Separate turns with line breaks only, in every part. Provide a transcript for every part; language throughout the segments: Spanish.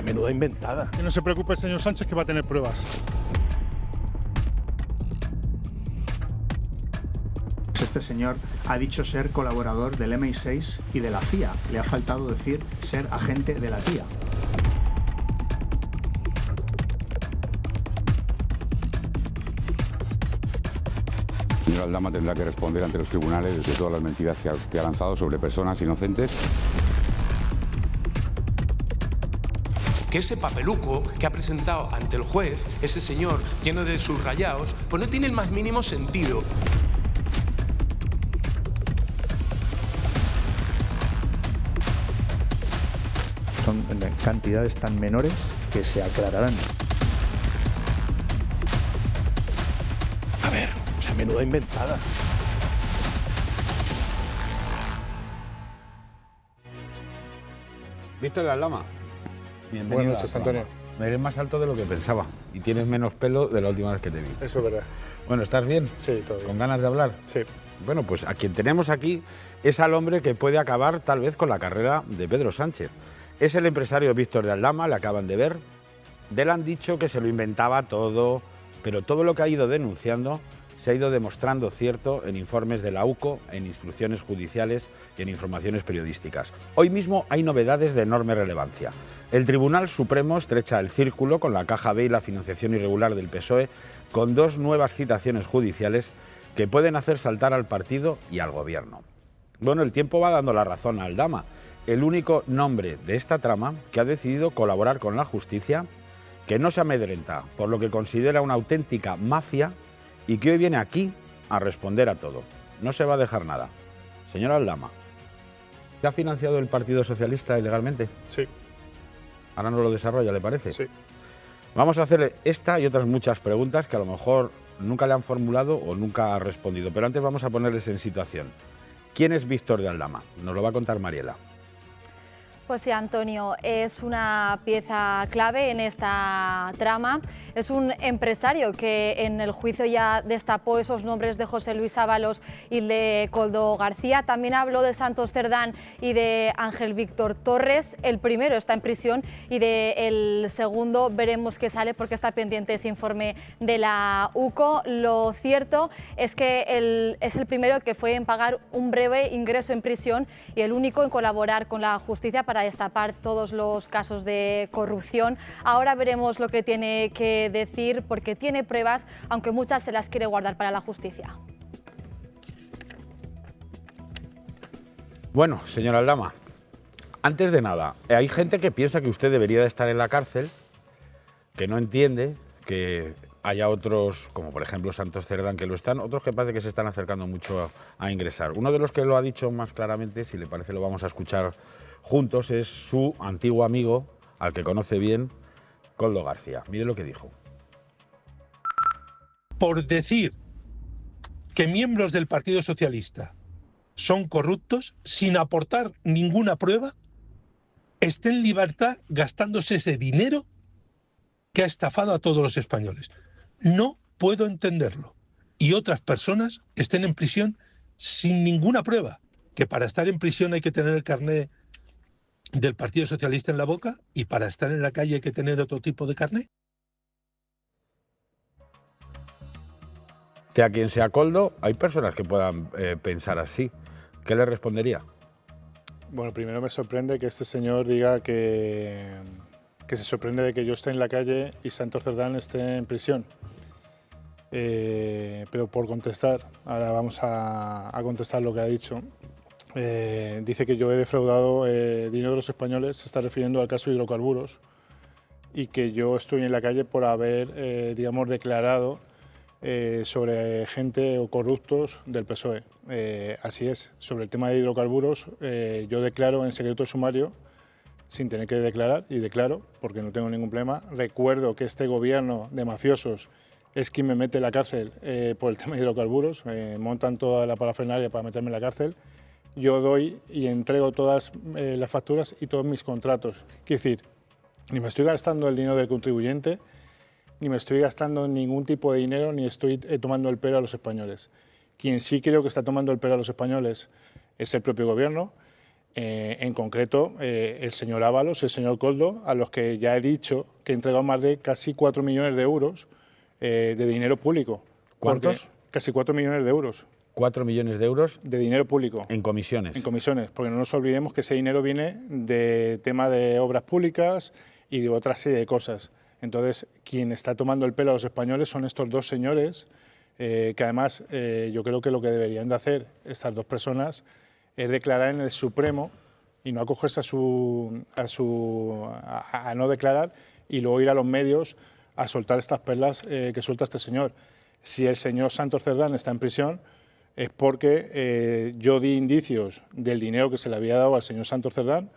Menuda inventada.
Que no se preocupe el señor Sánchez, que va a tener pruebas.
Este señor ha dicho ser colaborador del MI6 y de la CIA. Le ha faltado decir ser agente de la TIA.
El señor Aldama tendrá que responder ante los tribunales de todas las mentiras que ha lanzado sobre personas inocentes.
Que ese papeluco que ha presentado ante el juez, ese señor lleno de subrayados, pues no tiene el más mínimo sentido.
Son cantidades tan menores que se aclararán.
A ver, o sea, menuda inventada.
Víctor Aldama. Bienvenido.
Buenas noches, Antonio.
Eres más alto de lo que pensaba y tienes menos pelo de la última vez que te vi.
Eso es verdad.
Bueno, ¿estás bien?
Sí, todo bien.
¿Con ganas de hablar?
Sí.
Bueno, pues a quien tenemos aquí es al hombre que puede acabar tal vez con la carrera de Pedro Sánchez. Es el empresario Víctor de Aldama, le acaban de ver. De él han dicho que se lo inventaba todo, pero todo lo que ha ido denunciando se ha ido demostrando cierto en informes de la UCO, en instrucciones judiciales y en informaciones periodísticas. Hoy mismo hay novedades de enorme relevancia. El Tribunal Supremo estrecha el círculo con la Caja B y la financiación irregular del PSOE, con dos nuevas citaciones judiciales que pueden hacer saltar al partido y al gobierno. Bueno, el tiempo va dando la razón a Aldama, el único nombre de esta trama que ha decidido colaborar con la justicia, que no se amedrenta por lo que considera una auténtica mafia y que hoy viene aquí a responder a todo. No se va a dejar nada. Señor Aldama, ¿se ha financiado el Partido Socialista ilegalmente?
Sí.
Ahora no lo desarrolla, ¿le parece?
Sí.
Vamos a hacerle esta y otras muchas preguntas que a lo mejor nunca le han formulado o nunca ha respondido. Pero antes vamos a ponerles en situación. ¿Quién es Víctor de Aldama? Nos lo va a contar Mariela.
Pues sí, Antonio, es una pieza clave en esta trama. Es un empresario que en el juicio ya destapó esos nombres de José Luis Ábalos y de Koldo García. También habló de Santos Cerdán y de Ángel Víctor Torres. El primero está en prisión y del segundo veremos qué sale porque está pendiente ese informe de la UCO. Lo cierto es que es el primero que fue en pagar un breve ingreso en prisión y el único en colaborar con la justicia para destapar todos los casos de corrupción. Ahora veremos lo que tiene que decir porque tiene pruebas, aunque muchas se las quiere guardar para la justicia.
Bueno, señor Aldama, antes de nada, hay gente que piensa que usted debería de estar en la cárcel, que no entiende que haya otros, como por ejemplo Santos Cerdán, que lo están, otros que parece que se están acercando mucho a ingresar. Uno de los que lo ha dicho más claramente, si le parece lo vamos a escuchar juntos, es su antiguo amigo, al que conoce bien, Koldo García. Mire lo que dijo.
Por decir que miembros del Partido Socialista son corruptos, sin aportar ninguna prueba, esté en libertad gastándose ese dinero que ha estafado a todos los españoles. No puedo entenderlo. Y otras personas estén en prisión sin ninguna prueba, que para estar en prisión hay que tener el carné del Partido Socialista en la boca y para estar en la calle hay que tener otro tipo de carné.
Sea quien sea Koldo, hay personas que puedan pensar así. ¿Qué le respondería?
Bueno, primero me sorprende que este señor diga que se sorprende de que yo esté en la calle y Santos Cerdán esté en prisión. Pero por contestar, ahora vamos a contestar lo que ha dicho. Dice que yo he defraudado dinero de los españoles, se está refiriendo al caso de hidrocarburos, y que yo estoy en la calle por haber, digamos, declarado sobre gente o corruptos del PSOE. Así es, sobre el tema de hidrocarburos, yo declaro en secreto sumario, sin tener que declarar, y declaro, porque no tengo ningún problema. Recuerdo que este gobierno de mafiosos es quien me mete en la cárcel por el tema de hidrocarburos, montan toda la parafernalia para meterme en la cárcel. Yo doy y entrego todas las facturas y todos mis contratos. Quiero decir, ni me estoy gastando el dinero del contribuyente, ni me estoy gastando ningún tipo de dinero, ni estoy tomando el pelo a los españoles. Quien sí creo que está tomando el pelo a los españoles es el propio gobierno, En concreto, el señor Ábalos y el señor Koldo, a los que ya he dicho que he entregado más de casi 4 millones de euros de dinero público.
¿Cuántos?
Casi 4 millones de euros.
4 millones de euros
de dinero público.
En comisiones.
En comisiones, porque no nos olvidemos que ese dinero viene de tema de obras públicas y de otra serie de cosas. Entonces, quien está tomando el pelo a los españoles son estos dos señores, que además yo creo que lo que deberían de hacer estas dos personas es declarar en el Supremo y no acogerse a no declarar y luego ir a los medios a soltar estas perlas que suelta este señor. Si el señor Santos Cerdán está en prisión es porque yo di indicios del dinero que se le había dado al señor Santos Cerdán,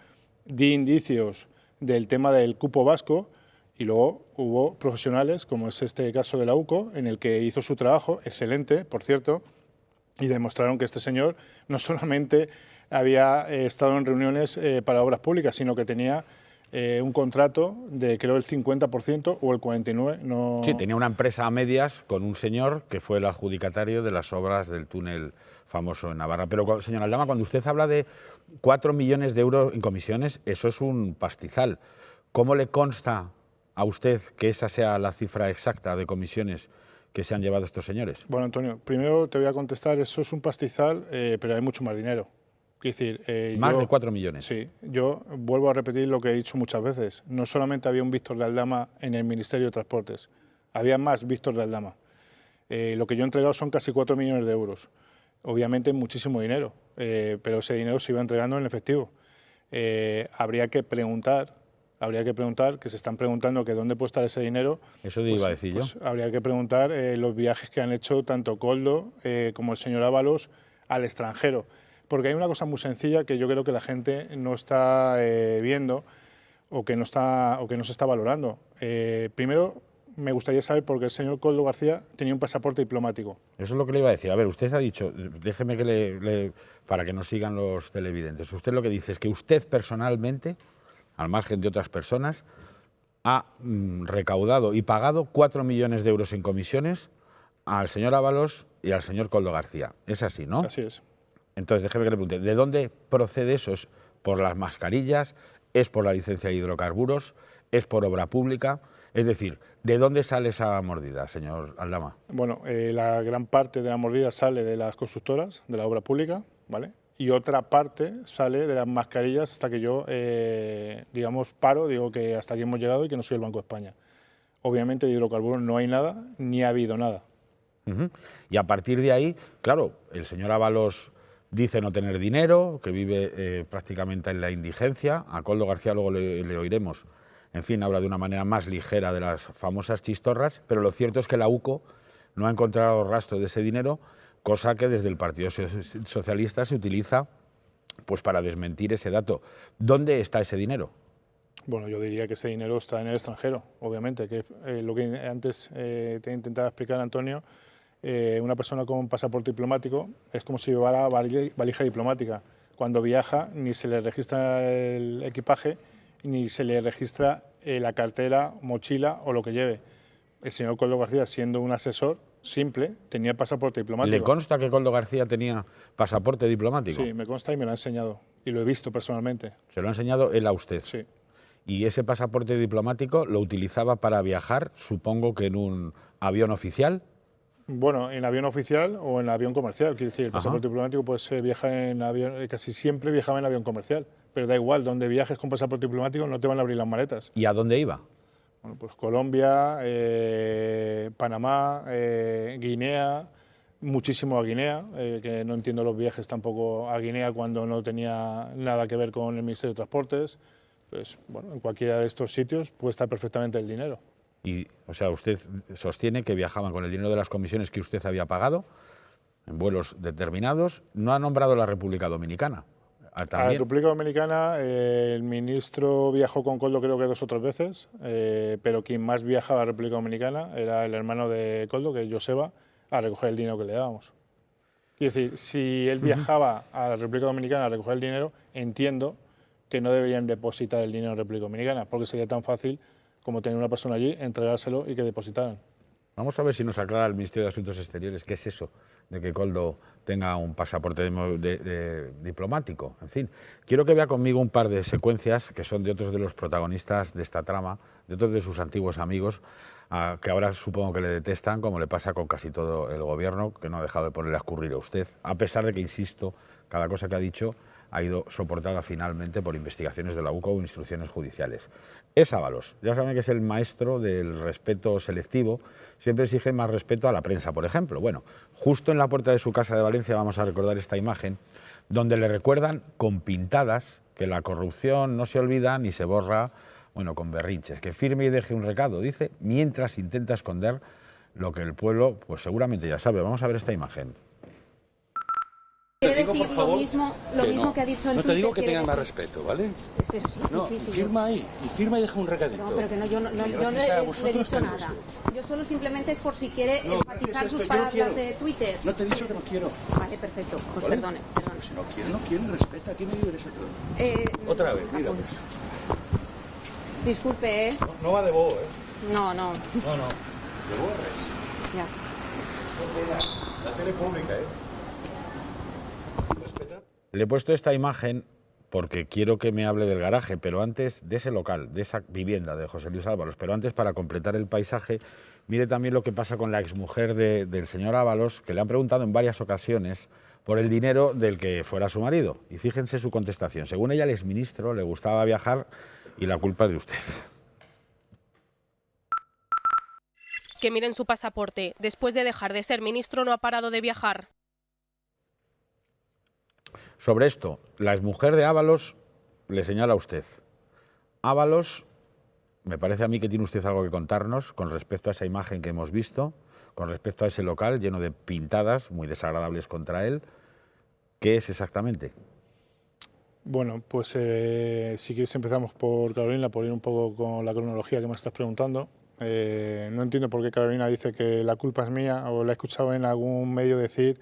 di indicios del tema del cupo vasco y luego hubo profesionales, como es este caso de la UCO, en el que hizo su trabajo, excelente, por cierto, y demostraron que este señor no solamente había estado en reuniones para obras públicas, sino que tenía un contrato de, creo, el 50% o el 49%. No...
Sí, tenía una empresa a medias con un señor que fue el adjudicatario de las obras del túnel famoso en Navarra. Pero, señor Aldama, cuando usted habla de 4 millones de euros en comisiones, eso es un pastizal. ¿Cómo le consta a usted que esa sea la cifra exacta de comisiones que se han llevado estos señores?
Bueno, Antonio, primero te voy a contestar, eso es un pastizal, pero hay mucho más dinero. Es decir,
más de 4 millones.
Sí, yo vuelvo a repetir lo que he dicho muchas veces. No solamente había un Víctor de Aldama en el Ministerio de Transportes, había más Víctor de Aldama. Lo que yo he entregado son casi 4 millones de euros. Obviamente muchísimo dinero, pero ese dinero se iba entregando en efectivo. Habría que preguntar, que se están preguntando que dónde puede estar ese dinero.
Eso te iba a decir yo.
Habría que preguntar los viajes que han hecho tanto Koldo como el señor Ábalos al extranjero. Porque hay una cosa muy sencilla que yo creo que la gente no está viendo o que no se está valorando. Primero, me gustaría saber por qué el señor Koldo García tenía un pasaporte diplomático.
Eso es lo que le iba a decir. A ver, usted ha dicho, déjeme que para que nos sigan los televidentes, usted lo que dice es que usted personalmente, al margen de otras personas, ha recaudado y pagado 4 millones de euros en comisiones al señor Ábalos y al señor Koldo García. Es así, ¿no?
Así es.
Entonces, déjeme que le pregunte, ¿de dónde procede eso? ¿Es por las mascarillas? ¿Es por la licencia de hidrocarburos? ¿Es por obra pública? Es decir, ¿de dónde sale esa mordida, señor Aldama?
Bueno, la gran parte de la mordida sale de las constructoras, de la obra pública, ¿vale? Y otra parte sale de las mascarillas hasta que yo, digamos, digo que hasta aquí hemos llegado y que no soy el Banco de España. Obviamente de hidrocarburos no hay nada, ni ha habido nada.
Y a partir de ahí, claro, el señor Ábalos dice no tener dinero, que vive prácticamente en la indigencia. A Koldo García luego le oiremos. En fin, habla de una manera más ligera de las famosas chistorras, pero lo cierto es que la UCO no ha encontrado rastro de ese dinero, cosa que desde el Partido Socialista se utiliza pues para desmentir ese dato. ¿Dónde está ese dinero?
Bueno, yo diría que ese dinero está en el extranjero, obviamente, que lo que antes te intentaba explicar, Antonio. Una persona con un pasaporte diplomático es como si llevara valija diplomática. Cuando viaja ni se le registra el equipaje ni se le registra la cartera, mochila o lo que lleve. El señor Koldo García, siendo un asesor simple, tenía pasaporte diplomático.
¿Le consta que Koldo García tenía pasaporte diplomático?
Sí, me consta y me lo ha enseñado. Y lo he visto personalmente.
¿Se lo ha enseñado él a usted?
Sí.
¿Y ese pasaporte diplomático lo utilizaba para viajar, supongo que en un avión oficial?
Bueno, en avión oficial o en avión comercial. Quiere decir, el pasaporte diplomático pues viaja en avión, casi siempre viajaba en avión comercial. Pero da igual, donde viajes con pasaporte diplomático no te van a abrir las maletas.
¿Y a dónde iba?
Bueno, pues Colombia, Panamá, Guinea, muchísimo a Guinea, que no entiendo los viajes tampoco a Guinea cuando no tenía nada que ver con el Ministerio de Transportes. Pues bueno, en cualquiera de estos sitios puede estar perfectamente el dinero.
Y, o sea, usted sostiene que viajaban con el dinero de las comisiones que usted había pagado en vuelos determinados. No ha nombrado la República Dominicana.
A la República Dominicana el ministro viajó con Koldo creo que 2 o 3 veces, pero quien más viajaba a la República Dominicana era el hermano de Koldo, que es Joseba, a recoger el dinero que le dábamos. Quiere decir, si él viajaba a la República Dominicana a recoger el dinero, entiendo que no deberían depositar el dinero en República Dominicana, porque sería tan fácil como tener una persona allí, entregárselo y que depositaran.
Vamos a ver si nos aclara el Ministerio de Asuntos Exteriores qué es eso de que Koldo tenga un pasaporte diplomático. En fin, quiero que vea conmigo un par de secuencias que son de otros de los protagonistas de esta trama, de otros de sus antiguos amigos, que ahora supongo que le detestan, como le pasa con casi todo el gobierno, que no ha dejado de ponerle a escurrir a usted, a pesar de que, insisto, cada cosa que ha dicho ha ido soportada finalmente por investigaciones de la UCO o instrucciones judiciales. Es Ábalos, ya saben que es el maestro del respeto selectivo, siempre exige más respeto a la prensa, por ejemplo. Bueno, justo en la puerta de su casa de Valencia vamos a recordar esta imagen, donde le recuerdan con pintadas que la corrupción no se olvida ni se borra, bueno, con berrinches, que firme y deje un recado, dice, mientras intenta esconder lo que el pueblo, pues seguramente ya sabe. Vamos a ver esta imagen.
Quiere decir lo mismo que ha dicho en
No te digo que tengas
decir...
más respeto, ¿vale?
Sí,
Firma ahí, y firma y deja un recadito.
No, pero que no, yo no le he dicho nada. Yo solo simplemente es por si quiere enfatizar sus palabras de Twitter.
No te he dicho que no quiero.
Vale, perfecto. Pues
¿Vale?
perdone.
Pero si no quiero, respeta. ¿Qué medio eres otro? Otra vez, mira pues.
Disculpe, ¿eh?
No va de bobo, ¿eh?
No.
No. De borres.
Ya.
La tele pública, ¿eh?
Le he puesto esta imagen porque quiero que me hable del garaje, pero antes de ese local, de esa vivienda de José Luis Ábalos, pero antes, para completar el paisaje, mire también lo que pasa con la exmujer del señor Ábalos, que le han preguntado en varias ocasiones por el dinero del que fuera su marido. Y fíjense su contestación. Según ella, al exministro le gustaba viajar y la culpa es de usted.
Que miren su pasaporte. Después de dejar de ser ministro no ha parado de viajar.
Sobre esto, la exmujer de Ábalos le señala a usted. Ábalos, me parece a mí que tiene usted algo que contarnos con respecto a esa imagen que hemos visto, con respecto a ese local lleno de pintadas muy desagradables contra él. ¿Qué es exactamente?
Bueno, pues si quieres empezamos por Carolina, por ir un poco con la cronología que me estás preguntando. No entiendo por qué Carolina dice que la culpa es mía, o la he escuchado en algún medio decir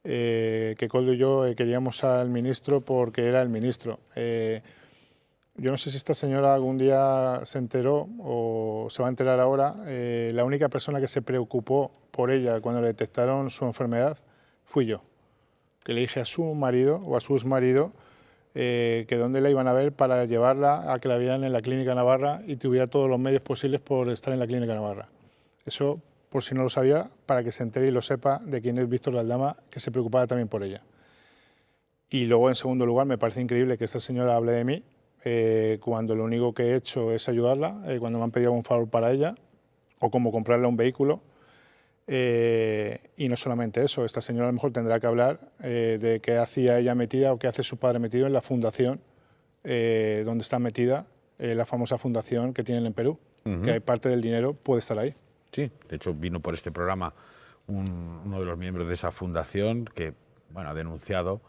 que Koldo y yo queríamos al ministro porque era el ministro. Yo no sé si esta señora algún día se enteró o se va a enterar ahora. La única persona que se preocupó por ella cuando le detectaron su enfermedad fui yo, que le dije a su marido o a su exmarido que dónde la iban a ver para llevarla a que la vieran en la Clínica Navarra y tuviera todos los medios posibles por estar en la Clínica Navarra. Eso, por si no lo sabía, para que se entere y lo sepa de quién es Víctor Aldama, que se preocupaba también por ella. Y luego, en segundo lugar, me parece increíble que esta señora hable de mí cuando lo único que he hecho es ayudarla, cuando me han pedido un favor para ella, o como comprarle un vehículo. Y no solamente eso, esta señora a lo mejor tendrá que hablar de qué hacía ella metida o qué hace su padre metido en la fundación donde está metida, la famosa fundación que tienen en Perú, que hay parte del dinero puede estar ahí.
Sí, de hecho vino por este programa uno de los miembros de esa fundación que, bueno, ha denunciado,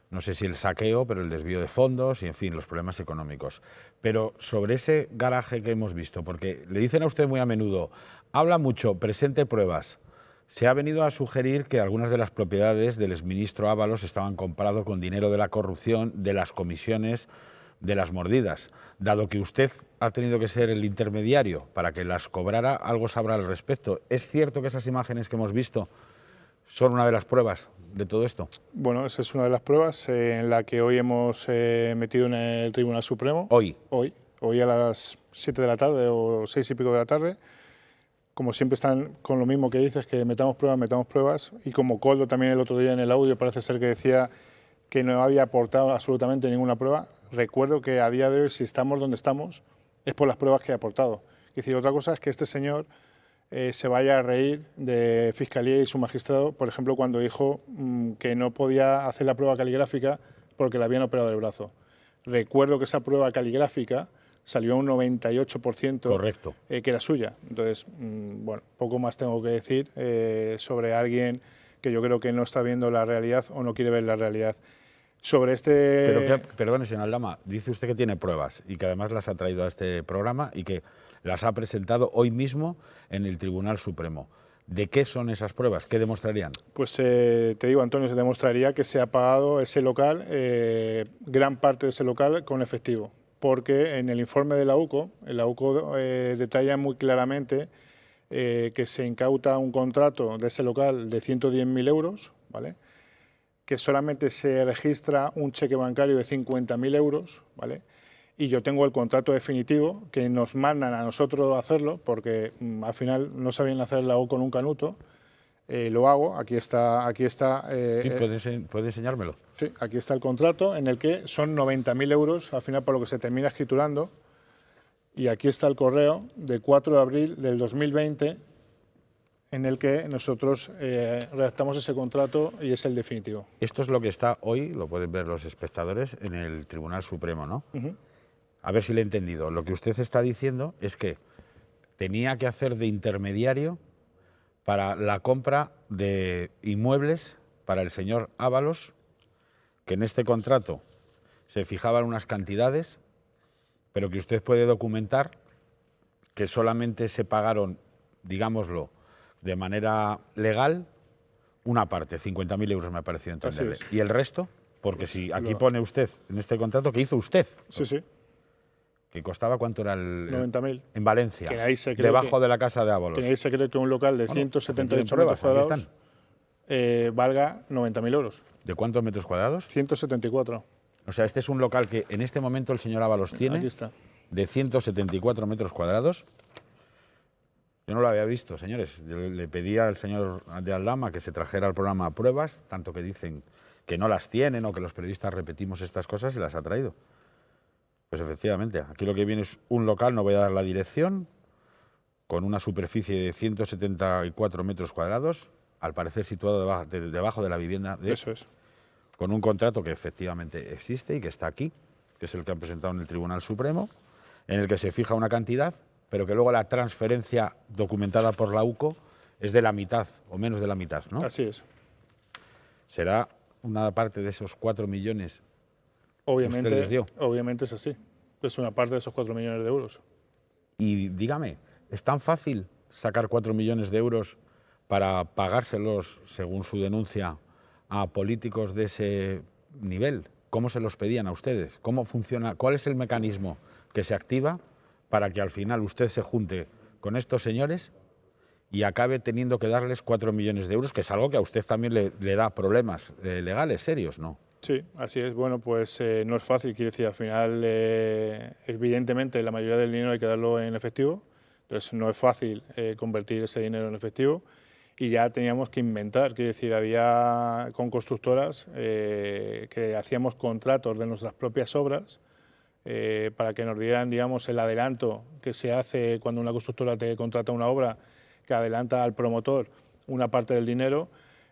no sé si el saqueo, pero el desvío de fondos y, en fin, los problemas económicos. Pero sobre ese garaje que hemos visto, porque le dicen a usted muy a menudo, habla mucho, presente pruebas. Se ha venido a sugerir que algunas de las propiedades del exministro Ábalos estaban compradas con dinero de la corrupción, de las comisiones, de las mordidas. Dado que usted ha tenido que ser el intermediario para que las cobrara, algo sabrá al respecto. ¿Es cierto que esas imágenes que hemos visto son una de las pruebas de todo esto?
Bueno, esa es una de las pruebas en la que hoy hemos metido en el Tribunal Supremo.
Hoy
a las 7 de la tarde o 6 y pico de la tarde. Como siempre están con lo mismo que dices, que metamos pruebas, y como Koldo también el otro día en el audio parece ser que decía que no había aportado absolutamente ninguna prueba. Recuerdo que a día de hoy, si estamos donde estamos, es por las pruebas que ha aportado. Es decir, otra cosa es que este señor se vaya a reír de Fiscalía y su magistrado, por ejemplo, cuando dijo que no podía hacer la prueba caligráfica porque le habían operado el brazo. Recuerdo que esa prueba caligráfica salió a un 98%.
Correcto.
Que era suya. Entonces, bueno, poco más tengo que decir sobre alguien que yo creo que no está viendo la realidad o no quiere ver la realidad. Sobre este...
Pero perdone, señor Aldama, dice usted que tiene pruebas y que además las ha traído a este programa y que las ha presentado hoy mismo en el Tribunal Supremo. ¿De qué son esas pruebas? ¿Qué demostrarían?
Pues te digo, Antonio, se demostraría que se ha pagado ese local, gran parte de ese local, con efectivo. Porque en el informe de la UCO detalla muy claramente que se incauta un contrato de ese local de 110.000 euros, ¿vale? Que solamente se registra un cheque bancario de 50.000 euros, ¿vale? Y yo tengo el contrato definitivo que nos mandan a nosotros hacerlo, porque al final no sabían hacer la O con un canuto. Lo hago, aquí está.
Sí, ¿puede enseñármelo?
Sí, aquí está el contrato en el que son 90.000 euros, al final por lo que se termina escriturando. Y aquí está el correo de 4 de abril del 2020, en el que nosotros redactamos ese contrato y es el definitivo.
Esto es lo que está hoy, lo pueden ver los espectadores, en el Tribunal Supremo, ¿no? A ver si le he entendido. Lo que usted está diciendo es que tenía que hacer de intermediario para la compra de inmuebles para el señor Ábalos, que en este contrato se fijaban unas cantidades, pero que usted puede documentar que solamente se pagaron, digámoslo, de manera legal, una parte, 50.000 euros me ha parecido entenderle. ¿Y el resto? Porque si aquí pone usted en este contrato que hizo usted.
Sí, sí.
¿Que costaba cuánto era el...?
90.000.
En Valencia,
que ahí se
debajo de la casa de Ábalos.
Que ahí se cree que un local de 178 metros cuadrados valga 90.000 euros.
¿De cuántos metros cuadrados?
174.
O sea, este es un local que en este momento el señor Ábalos tiene.
Aquí está.
De 174 metros cuadrados. Yo no lo había visto, señores. Yo le pedí al señor de Aldama que se trajera al programa pruebas, tanto que dicen que no las tienen o que los periodistas repetimos estas cosas y las ha traído. Pues efectivamente, aquí lo que viene es un local, no voy a dar la dirección, con una superficie de 174 metros cuadrados, al parecer situado debajo de la vivienda.
Eso es.
Con un contrato que efectivamente existe y que está aquí, que es el que han presentado en el Tribunal Supremo, en el que se fija una cantidad, pero que luego la transferencia documentada por la UCO es de la mitad o menos de la mitad, ¿no?
Así es.
¿Será una parte de esos 4 millones
obviamente,
que usted les dio?
Obviamente es así. Es una parte de esos 4 millones de euros.
Y dígame, ¿es tan fácil sacar 4 millones de euros para pagárselos, según su denuncia, a políticos de ese nivel? ¿Cómo se los pedían a ustedes? ¿Cómo funciona? ¿Cuál es el mecanismo que se activa para que al final usted se junte con estos señores y acabe teniendo que darles 4 millones de euros, que es algo que a usted también le da problemas legales serios, ¿no?
Sí, así es. Bueno, pues no es fácil, quiero decir, al final, evidentemente, la mayoría del dinero hay que darlo en efectivo, entonces no es fácil convertir ese dinero en efectivo y ya teníamos que inventar, quiero decir, había con constructoras que hacíamos contratos de nuestras propias obras para que nos dieran, digamos, el adelanto que se hace cuando una constructora te contrata una obra, que adelanta al promotor una parte del dinero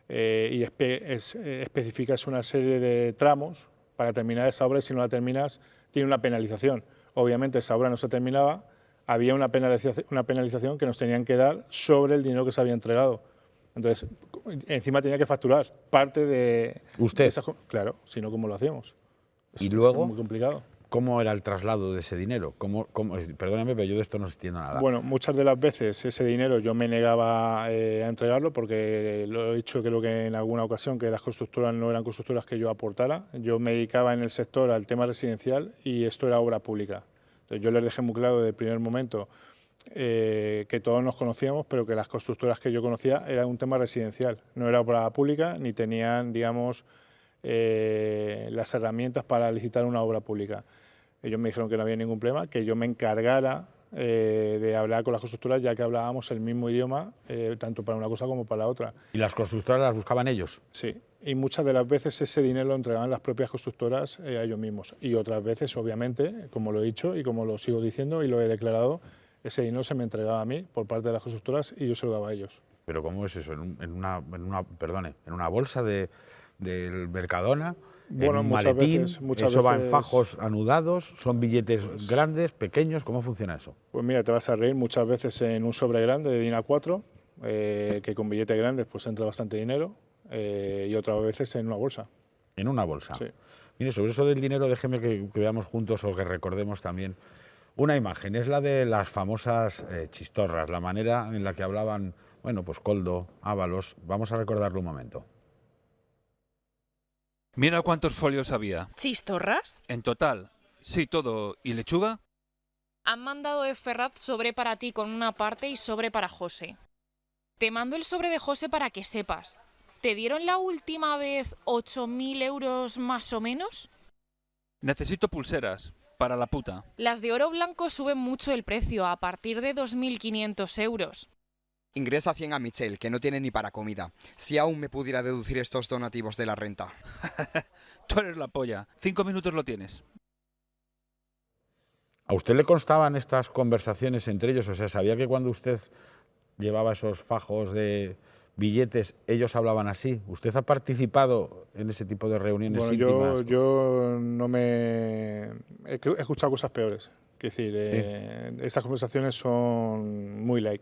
y especificas una serie de tramos para terminar esa obra y si no la terminas tiene una penalización. Obviamente esa obra no se terminaba, había una penalización que nos tenían que dar sobre el dinero que se había entregado. Entonces, encima tenía que facturar parte de...
¿Usted?
Claro, si no, ¿cómo lo hacíamos?
Y luego,
es muy complicado.
¿Cómo era el traslado de ese dinero? Perdóname, pero yo de esto no entiendo nada.
Bueno, muchas de las veces ese dinero yo me negaba a entregarlo porque lo he dicho creo que en alguna ocasión que las constructoras no eran constructoras que yo aportara. Yo me dedicaba en el sector al tema residencial y esto era obra pública. Entonces yo les dejé muy claro desde el primer momento que todos nos conocíamos, pero que las constructoras que yo conocía era un tema residencial, no era obra pública ni tenían, digamos, las herramientas para licitar una obra pública. Ellos me dijeron que no había ningún problema, que yo me encargara de hablar con las constructoras, ya que hablábamos el mismo idioma, tanto para una cosa como para la otra.
¿Y las constructoras las buscaban ellos?
Sí, y muchas de las veces ese dinero lo entregaban las propias constructoras a ellos mismos. Y otras veces, obviamente, como lo he dicho y como lo sigo diciendo y lo he declarado, ese dinero se me entregaba a mí por parte de las constructoras y yo se lo daba a ellos.
¿Pero cómo es eso? ¿En una bolsa del Mercadona?
Bueno,
¿en un maletín?
Muchas
¿Eso va en
veces...
fajos anudados? ¿Son billetes grandes, pequeños? ¿Cómo funciona eso?
Pues mira, te vas a reír, muchas veces en un sobre grande de DIN A4, que con billetes grandes pues entra bastante dinero, y otras veces en una bolsa.
¿En una bolsa?
Sí.
Mire, sobre eso del dinero, déjeme que veamos juntos o que recordemos también una imagen. Es la de las famosas chistorras, la manera en la que hablaban, bueno, pues Koldo, Ábalos. Vamos a recordarlo un momento.
Mira cuántos folios había.
¿Chistorras?
En total, sí, todo. ¿Y lechuga? Han mandado de Ferraz sobre para ti con una parte y sobre para José. Te mando el sobre de José para que sepas. ¿Te dieron la última vez 8.000 euros más o menos?
Necesito pulseras. Para la puta.
Las de oro blanco suben mucho el precio, a partir de 2.500 euros.
Ingresa 100 a Michelle, que no tiene ni para comida. Si aún me pudiera deducir estos donativos de la renta.
Tú eres la polla. 5 minutos lo tienes.
¿A usted le constaban estas conversaciones entre ellos? O sea, ¿sabía que cuando usted llevaba esos fajos de billetes, ellos hablaban así? ¿Usted ha participado en ese tipo de reuniones íntimas?
Yo no me... He escuchado cosas peores. Es decir, estas conversaciones son muy light.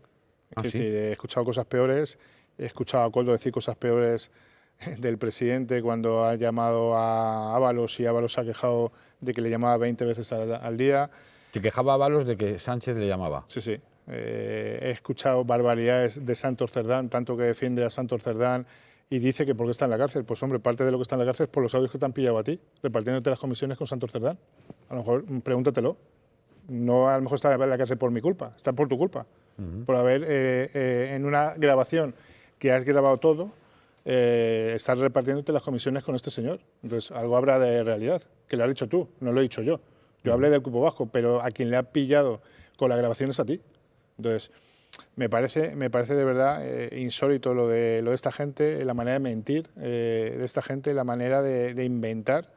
Es decir, he escuchado cosas peores, he escuchado a Koldo decir cosas peores del presidente cuando ha llamado a Ábalos y Ábalos se ha quejado de que le llamaba 20 veces al día.
¿Que quejaba a Ábalos de que Sánchez le llamaba?
Sí, sí. He escuchado barbaridades de Santos Cerdán, tanto que defiende a Santos Cerdán y dice que por qué está en la cárcel. Pues hombre, parte de lo que está en la cárcel es por los audios que te han pillado a ti, repartiéndote las comisiones con Santos Cerdán. A lo mejor pregúntatelo. No, a lo mejor está en la cárcel por mi culpa, está por tu culpa. Por haber en una grabación que has grabado todo, estar repartiéndote las comisiones con este señor. Entonces, algo habrá de realidad, que lo has dicho tú, no lo he dicho yo. Yo hablé del cupo vasco, pero a quien le ha pillado con la grabación es a ti. Entonces, me parece de verdad insólito lo de esta gente, la manera de mentir de esta gente, la manera de inventar.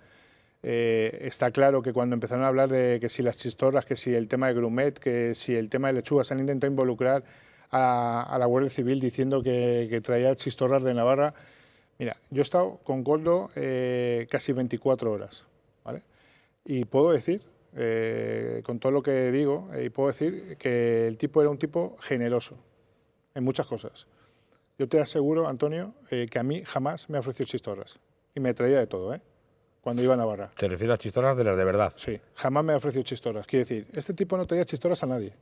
Está claro que cuando empezaron a hablar de que si las chistorras, que si el tema de Grumet, que si el tema de lechugas, han intentado involucrar a la Guardia Civil diciendo que traía chistorras de Navarra. Mira, yo he estado con Koldo casi 24 horas, ¿vale? Y puedo decir, con todo lo que digo, y puedo decir que el tipo era un tipo generoso en muchas cosas. Yo te aseguro, Antonio, que a mí jamás me ha ofrecido chistorras. Y me traía de todo, cuando iba a Navarra.
¿Se refiere a chistorras de las de verdad?
Sí, jamás me ha ofrecido chistorras. Quiere decir, este tipo no traía chistorras a nadie.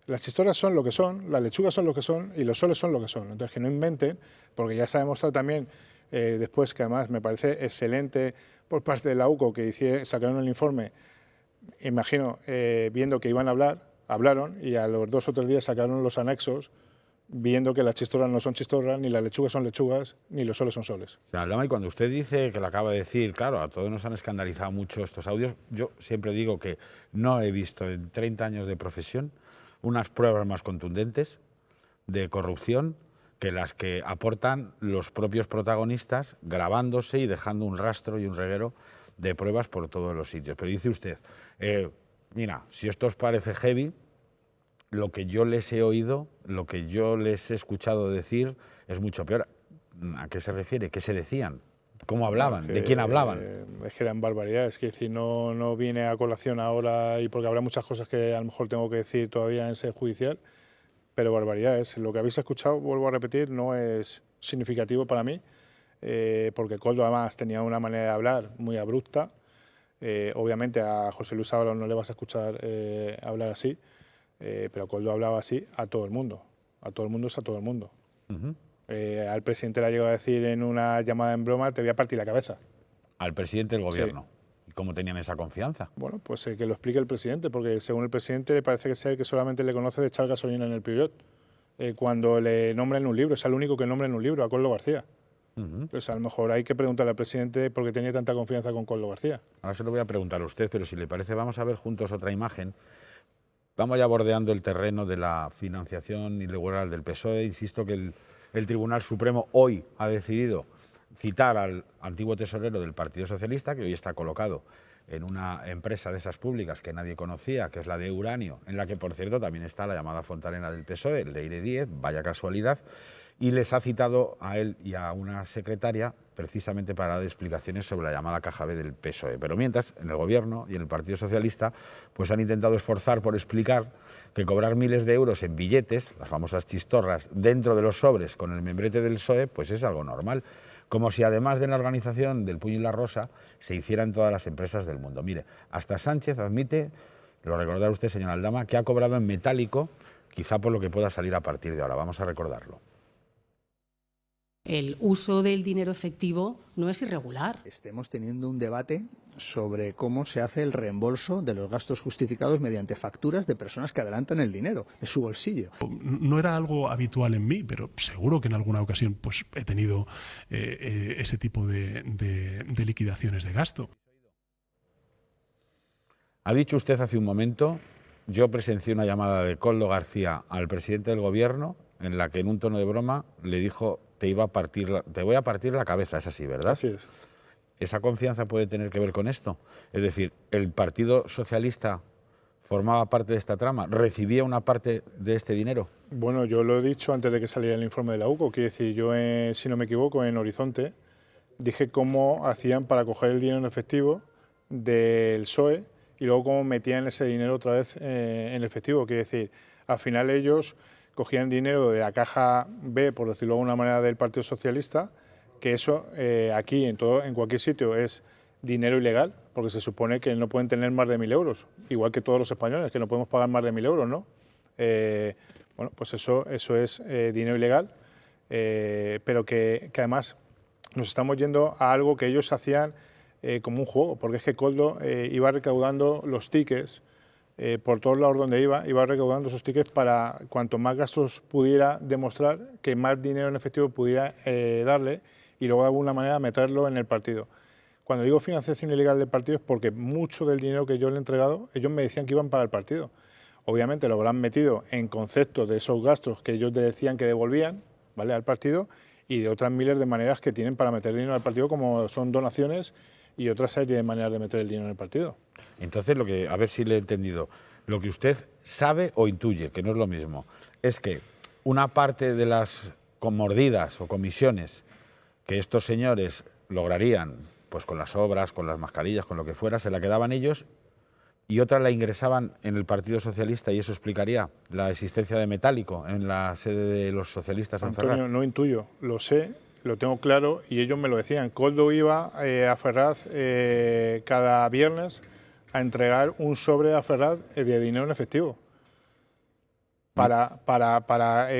Las chistorras son lo que son, las lechugas son lo que son y los soles son lo que son. Entonces, que no inventen, porque ya se ha demostrado también, después que además me parece excelente por parte de la UCO, que sacaron el informe, imagino, viendo que iban a hablar, hablaron y a los 2 o 3 días sacaron los anexos, viendo que las chistorras no son chistorras, ni las lechugas son lechugas, ni los soles son soles.
Y cuando usted dice, que lo acaba de decir, claro, a todos nos han escandalizado mucho estos audios, yo siempre digo que no he visto en 30 años de profesión unas pruebas más contundentes de corrupción que las que aportan los propios protagonistas grabándose y dejando un rastro y un reguero de pruebas por todos los sitios. Pero dice usted, mira, si esto os parece heavy, lo que yo les he oído, lo que yo les he escuchado decir es mucho peor. ¿A qué se refiere? ¿Qué se decían? ¿Cómo hablaban? ¿De quién hablaban?
Es que eran barbaridades, que decir, no viene a colación ahora y porque habrá muchas cosas que a lo mejor tengo que decir todavía en ese judicial, pero barbaridades. Lo que habéis escuchado, vuelvo a repetir, no es significativo para mí, porque Koldo además tenía una manera de hablar muy abrupta. Obviamente a José Luis Ábalos no le vas a escuchar hablar así, pero Koldo hablaba así a todo el mundo. A todo el mundo es a todo el mundo. Al presidente le ha llegado a decir en una llamada en broma, te voy a partir la cabeza.
Al presidente del gobierno. Sí. ¿Y cómo tenían esa confianza?
Bueno, pues que lo explique el presidente, porque según el presidente le parece que es el que solamente le conoce de echar gasolina en el Peugeot. Cuando le nombran un libro, es el único que nombra en un libro, a Koldo García. Pues a lo mejor hay que preguntarle al presidente por qué tenía tanta confianza con Koldo García.
Ahora se lo voy a preguntar a usted, pero si le parece vamos a ver juntos otra imagen. Vamos ya bordeando el terreno de la financiación ilegal del PSOE. Insisto que el Tribunal Supremo hoy ha decidido citar al antiguo tesorero del Partido Socialista, que hoy está colocado en una empresa de esas públicas que nadie conocía, que es la de Uranio, en la que, por cierto, también está la llamada fontanera del PSOE, Leire Díez, vaya casualidad, y les ha citado a él y a una secretaria precisamente para dar explicaciones sobre la llamada caja B del PSOE. Pero mientras, en el Gobierno y en el Partido Socialista, pues han intentado esforzar por explicar que cobrar miles de euros en billetes, las famosas chistorras, dentro de los sobres con el membrete del PSOE, pues es algo normal. Como si además de la organización del Puño y la Rosa, se hiciera en todas las empresas del mundo. Mire, hasta Sánchez admite, lo recordará usted, señor Aldama, que ha cobrado en metálico, quizá por lo que pueda salir a partir de ahora. Vamos a recordarlo.
El uso del dinero efectivo no es irregular.
Estemos teniendo un debate sobre cómo se hace el reembolso de los gastos justificados mediante facturas de personas que adelantan el dinero de su bolsillo.
No era algo habitual en mí, pero seguro que en alguna ocasión pues, he tenido ese tipo de liquidaciones de gasto.
Ha dicho usted hace un momento, yo presencié una llamada de Koldo García al presidente del Gobierno en la que en un tono de broma le dijo te voy a partir la cabeza, es así, ¿verdad?
Así es.
¿Esa confianza puede tener que ver con esto? Es decir, ¿el Partido Socialista formaba parte de esta trama? ¿Recibía una parte de este dinero?
Bueno, yo lo he dicho antes de que saliera el informe de la UCO, quiere decir, yo, si no me equivoco, en Horizonte, dije cómo hacían para coger el dinero en efectivo del PSOE y luego cómo metían ese dinero otra vez en efectivo. Quiere decir, al final ellos cogían dinero de la caja B, por decirlo de alguna manera, del Partido Socialista, que eso aquí en cualquier sitio es dinero ilegal, porque se supone que no pueden tener más de 1.000 euros, igual que todos los españoles, que no podemos pagar más de 1.000 euros, ¿no? Bueno, pues eso es dinero ilegal, pero que además nos estamos yendo a algo que ellos hacían como un juego, porque es que Koldo iba recaudando los tickets por todos lados donde iba recaudando esos tickets para cuanto más gastos pudiera demostrar, que más dinero en efectivo pudiera darle y luego de alguna manera meterlo en el partido. Cuando digo financiación ilegal del partido es porque mucho del dinero que yo le he entregado, ellos me decían que iban para el partido. Obviamente lo habrán metido en concepto de esos gastos que ellos decían que devolvían, ¿vale?, al partido, y de otras miles de maneras que tienen para meter dinero al partido, como son donaciones y otra serie de maneras de meter el dinero en el partido.
Entonces, a ver si le he entendido, lo que usted sabe o intuye, que no es lo mismo, es que una parte de las mordidas o comisiones que estos señores lograrían, pues con las obras, con las mascarillas, con lo que fuera, se la quedaban ellos y otra la ingresaban en el Partido Socialista, y eso explicaría la existencia de Metálico en la sede de los socialistas en Ferraz.
Antonio, no intuyo, lo sé, lo tengo claro y ellos me lo decían. Koldo iba a Ferraz cada viernes a entregar un sobre a Ferraz de dinero en efectivo para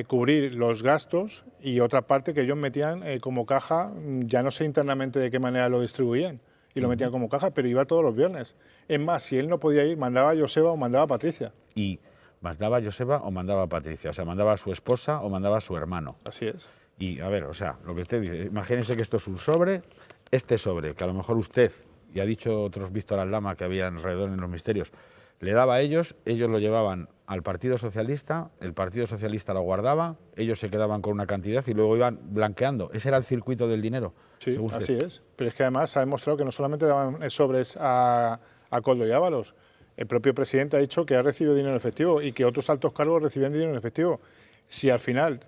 cubrir los gastos, y otra parte que ellos metían como caja, ya no sé internamente de qué manera lo distribuían, y lo metían como caja, pero iba todos los viernes. Es más, si él no podía ir, mandaba a Joseba o mandaba a Patricia.
¿Y mandaba a Joseba o mandaba a Patricia? O sea, ¿mandaba a su esposa o mandaba a su hermano?
Así es.
Y a ver, o sea, lo que usted dice, imagínense que esto es un sobre, este sobre, que a lo mejor usted, y ha dicho otros Víctor Aldama que había alrededor en los misterios, le daba a ellos lo llevaban al Partido Socialista, el Partido Socialista lo guardaba, ellos se quedaban con una cantidad y luego iban blanqueando. ¿Ese era el circuito del dinero?
Sí, así es. Pero es que además ha demostrado que no solamente daban sobres a Koldo y Ábalos, el propio presidente ha dicho que ha recibido dinero en efectivo y que otros altos cargos recibían dinero en efectivo. Si al final,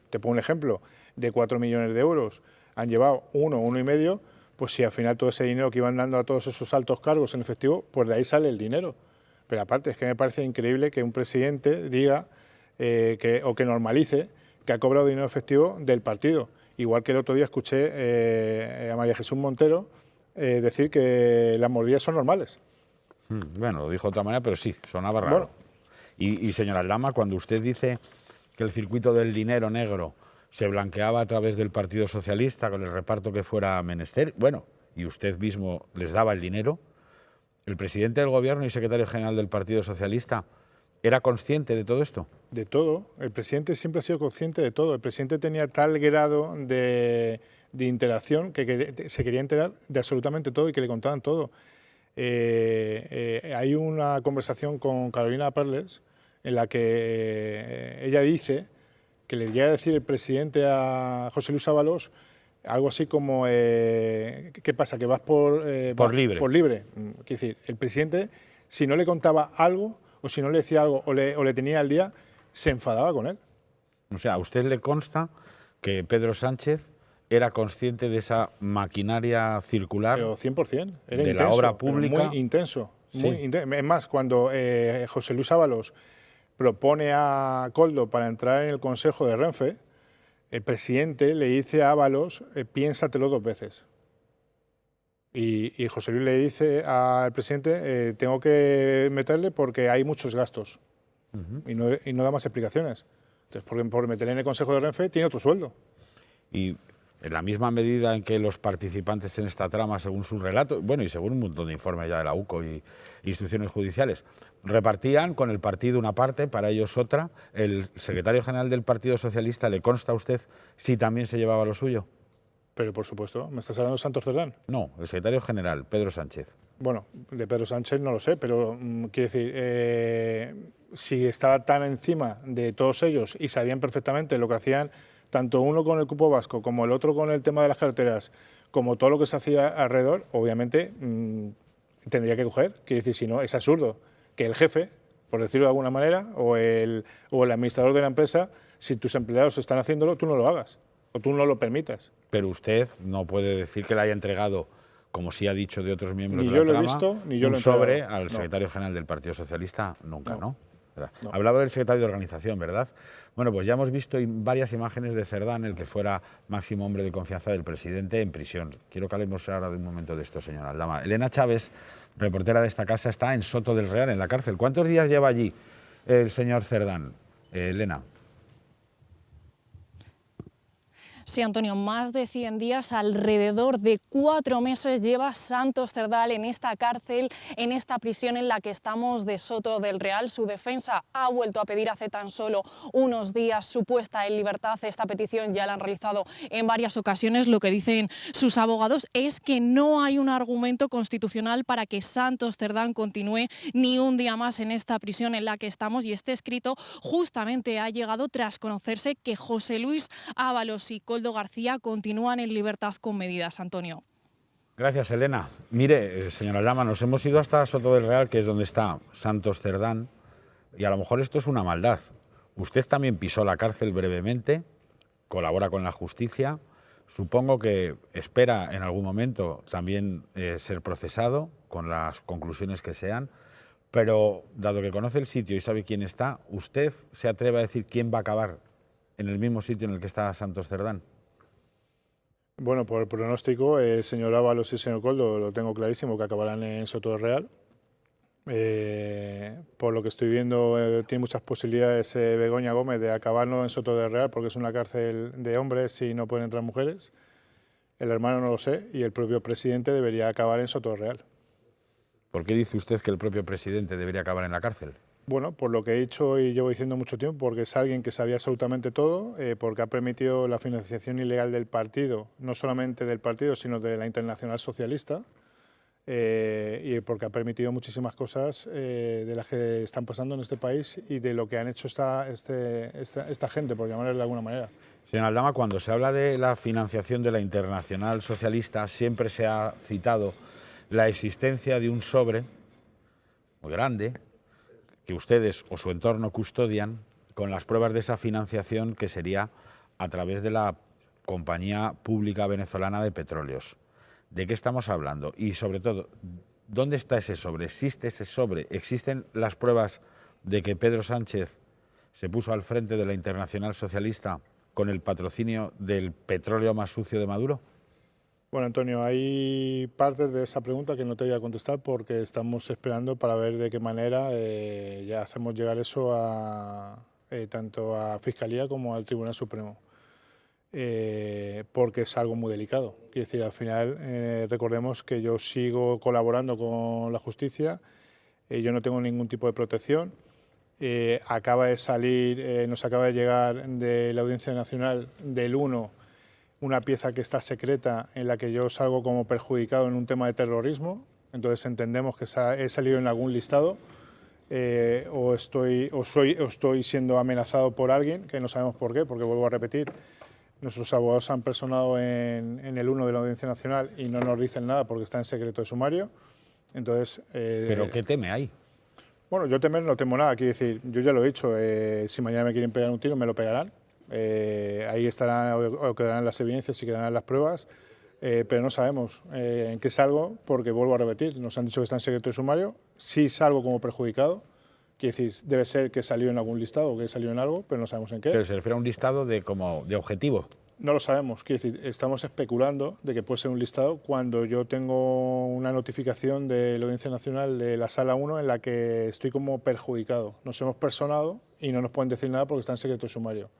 te pongo un ejemplo, de 4 millones de euros han llevado 1,5, pues si al final todo ese dinero que iban dando a todos esos altos cargos en efectivo, pues de ahí sale el dinero. Pero aparte es que me parece increíble que un presidente diga o que normalice que ha cobrado dinero efectivo del partido. Igual que el otro día escuché a María Jesús Montero decir que las mordidas son normales.
Bueno, lo dijo de otra manera, pero sí, sonaba raro. Bueno. Y señora Aldama, cuando usted dice que el circuito del dinero negro se blanqueaba a través del Partido Socialista con el reparto que fuera menester, bueno, y usted mismo les daba el dinero, ¿el presidente del Gobierno y secretario general del Partido Socialista era consciente de todo esto?
De todo. El presidente siempre ha sido consciente de todo. El presidente tenía tal grado de interacción que se quería enterar de absolutamente todo y que le contaran todo. Hay una conversación con Carolina Perles en la que ella dice que le llega a decir el presidente a José Luis Ábalos algo así como, ¿qué pasa? ¿Que vas por
libre?
Por libre. Quiere decir, el presidente, si no le contaba algo o si no le decía algo o le tenía al día, se enfadaba con él.
O sea, ¿a usted le consta que Pedro Sánchez era consciente de esa maquinaria circular?
Pero 100%. Era
de
intenso,
la obra pública.
Muy intenso.
Sí.
Muy intenso. Es más, cuando José Luis Ábalos propone a Koldo para entrar en el Consejo de Renfe, el presidente le dice a Ábalos, piénsatelo 2 veces. Y José Luis le dice al presidente, tengo que meterle porque hay muchos gastos. Y no da más explicaciones. Entonces, por meterle en el Consejo de Renfe tiene otro sueldo.
Y en la misma medida en que los participantes en esta trama, según su relato, bueno, y según un montón de informes ya de la UCO y instituciones judiciales, repartían con el partido una parte, para ellos otra, ¿el secretario general del Partido Socialista le consta a usted si también se llevaba lo suyo?
Pero por supuesto, ¿me estás hablando de Santos Cerdán?
No, el secretario general, Pedro Sánchez.
Bueno, de Pedro Sánchez no lo sé, pero quiero decir, si estaba tan encima de todos ellos y sabían perfectamente lo que hacían, tanto uno con el cupo vasco como el otro con el tema de las carreteras, como todo lo que se hacía alrededor, obviamente tendría que coger. Quiero decir, si no, es absurdo que el jefe, por decirlo de alguna manera, o el administrador de la empresa, si tus empleados están haciéndolo, tú no lo hagas o tú no lo permitas.
Pero usted no puede decir que le haya entregado, como sí ha dicho de otros miembros
ni
de la
yo
trama,
lo he visto, ni yo
un
lo he
sobre
entregado.
al secretario general del Partido Socialista, nunca, ¿no?
No.
Hablaba del secretario de organización, ¿verdad? Bueno, pues ya hemos visto varias imágenes de Cerdán, el que fuera máximo hombre de confianza del presidente, en prisión. Quiero que hablemos ahora de un momento de esto, señora Aldama. Elena Chávez, reportera de esta casa, está en Soto del Real, en la cárcel. ¿Cuántos días lleva allí el señor Cerdán? Elena.
Sí, Antonio, más de 100 días, alrededor de 4 meses lleva Santos Cerdán en esta cárcel, en esta prisión en la que estamos de Soto del Real. Su defensa ha vuelto a pedir hace tan solo unos días su puesta en libertad. Esta petición ya la han realizado en varias ocasiones. Lo que dicen sus abogados es que no hay un argumento constitucional para que Santos Cerdán continúe ni un día más en esta prisión en la que estamos, y este escrito justamente ha llegado tras conocerse que José Luis Ábalos y Koldo García continúan en libertad con medidas, Antonio.
Gracias, Elena. Mire, señora Aldama, nos hemos ido hasta Soto del Real, que es donde está Santos Cerdán, y a lo mejor esto es una maldad. Usted también pisó la cárcel brevemente, colabora con la justicia, supongo que espera en algún momento también ser procesado con las conclusiones que sean, pero dado que conoce el sitio y sabe quién está, ¿usted se atreve a decir quién va a acabar en el mismo sitio en el que está Santos Cerdán?
Bueno, por el pronóstico, el señor Ábalos y el señor Koldo lo tengo clarísimo que acabarán en Soto del Real. Por lo que estoy viendo, tiene muchas posibilidades Begoña Gómez de acabarlo en Soto del Real, porque es una cárcel de hombres y no pueden entrar mujeres. El hermano no lo sé, y el propio presidente debería acabar en Soto del Real.
¿Por qué dice usted que el propio presidente debería acabar en la cárcel?
Bueno, por lo que he dicho y llevo diciendo mucho tiempo, porque es alguien que sabía absolutamente todo, porque ha permitido la financiación ilegal del partido, no solamente del partido, sino de la Internacional Socialista, y porque ha permitido muchísimas cosas de las que están pasando en este país y de lo que han hecho esta gente, por llamarles de alguna manera.
Señora Aldama, cuando se habla de la financiación de la Internacional Socialista, siempre se ha citado la existencia de un sobre muy grande que ustedes o su entorno custodian con las pruebas de esa financiación, que sería a través de la Compañía Pública Venezolana de Petróleos. ¿De qué estamos hablando? Y sobre todo, ¿dónde está ese sobre? ¿Existe ese sobre? ¿Existen las pruebas de que Pedro Sánchez se puso al frente de la Internacional Socialista con el patrocinio del petróleo más sucio de Maduro?
Bueno, Antonio, hay partes de esa pregunta que no te voy a contestar porque estamos esperando para ver de qué manera ya hacemos llegar eso tanto a Fiscalía como al Tribunal Supremo, porque es algo muy delicado. Quiero decir, al final recordemos que yo sigo colaborando con la justicia, yo no tengo ningún tipo de protección. Acaba de salir, nos acaba de llegar de la Audiencia Nacional del 1 una pieza que está secreta en la que yo salgo como perjudicado en un tema de terrorismo, entonces entendemos que he salido en algún listado o estoy siendo amenazado por alguien que no sabemos por qué, porque vuelvo a repetir, nuestros abogados se han personado en el 1 de la Audiencia Nacional y no nos dicen nada porque está en secreto de sumario. Entonces,
¿pero qué teme ahí?
Bueno, yo temer no temo nada, quiero decir, yo ya lo he dicho, si mañana me quieren pegar un tiro me lo pegarán. Ahí estarán o quedarán las evidencias y quedarán las pruebas, pero no sabemos en qué salgo, porque vuelvo a repetir, nos han dicho que está en secreto de sumario, sí salgo como perjudicado, quiere decir, debe ser que salió en algún listado o que salió en algo, pero no sabemos en qué.
¿Pero se refiere a un listado de objetivo?
No lo sabemos, quiere decir, estamos especulando de que puede ser un listado cuando yo tengo una notificación de la Audiencia Nacional de la Sala 1 en la que estoy como perjudicado. Nos hemos personado y no nos pueden decir nada porque está en secreto de sumario.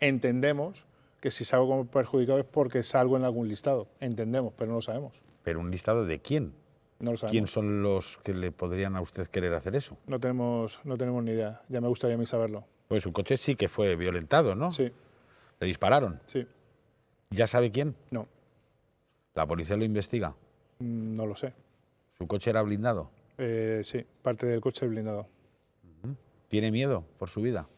Entendemos que si salgo como perjudicado es porque salgo en algún listado, entendemos, pero no lo sabemos.
¿Pero un listado de quién?
No lo sabemos.
¿Quién son los que le podrían a usted querer hacer eso?
No tenemos ni idea, ya me gustaría a mí saberlo.
Pues su coche sí que fue violentado, ¿no?
Sí.
¿Le dispararon?
Sí.
¿Ya sabe quién?
No.
¿La policía lo investiga?
No lo sé.
¿Su coche era blindado?
Sí, parte del coche es blindado.
¿Tiene miedo por su vida?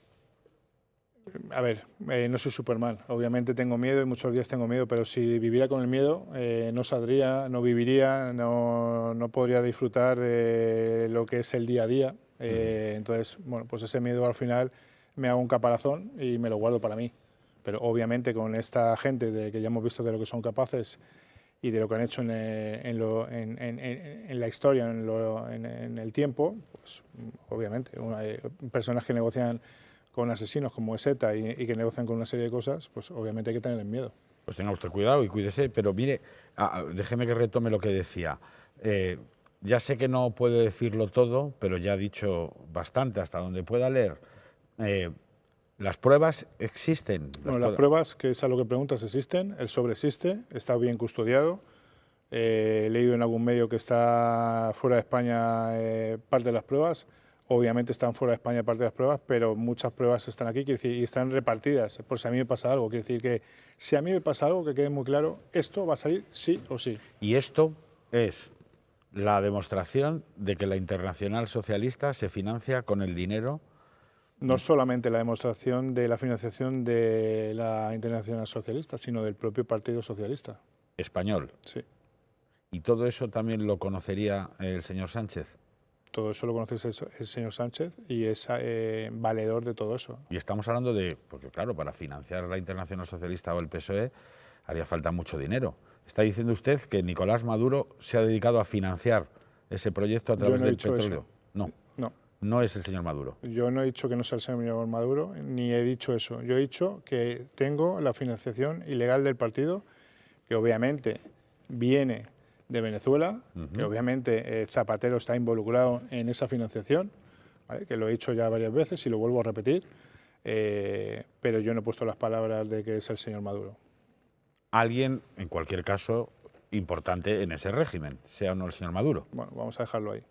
A ver, no soy Superman. Obviamente tengo miedo y muchos días tengo miedo, pero si viviera con el miedo no saldría, no viviría, no podría disfrutar de lo que es el día a día. Entonces, bueno, pues ese miedo al final me hago un caparazón y me lo guardo para mí. Pero obviamente con esta gente que ya hemos visto de lo que son capaces y de lo que han hecho en la historia, en el tiempo, pues obviamente personas que negocian con asesinos como es ETA y que negocian con una serie de cosas, pues obviamente hay que tenerles miedo.
Pues tenga usted cuidado y cuídese, pero mire, déjeme que retome lo que decía. Ya sé que no puede decirlo todo, pero ya ha dicho bastante hasta donde pueda leer. ¿Las pruebas existen?
Las pruebas, que es a lo que preguntas, existen, el sobre existe, está bien custodiado. He leído en algún medio que está fuera de España parte de las pruebas. Obviamente están fuera de España parte de las pruebas, pero muchas pruebas están aquí, quiere decir, y están repartidas, por si a mí me pasa algo. Quiere decir que si a mí me pasa algo, que quede muy claro, esto va a salir sí o sí.
Y esto es la demostración de que la Internacional Socialista se financia con el dinero.
No solamente la demostración de la financiación de la Internacional Socialista, sino del propio Partido Socialista.
Español.
Sí.
¿Y todo eso también lo conocería el señor Sánchez?
Todo eso lo conoce el señor Sánchez y es valedor de todo eso.
Y estamos hablando de, porque claro, para financiar la Internacional Socialista o el PSOE haría falta mucho dinero. ¿Está diciendo usted que Nicolás Maduro se ha dedicado a financiar ese proyecto a través del petróleo? No.
No.
No es el señor Maduro.
Yo no he dicho que no sea el señor Maduro, ni he dicho eso. Yo he dicho que tengo la financiación ilegal del partido, que obviamente viene de Venezuela, que obviamente Zapatero está involucrado en esa financiación, ¿vale? Que lo he dicho ya varias veces y lo vuelvo a repetir, pero yo no he puesto las palabras de que es el señor Maduro.
Alguien, en cualquier caso, importante en ese régimen, sea o no el señor Maduro.
Bueno, vamos a dejarlo ahí.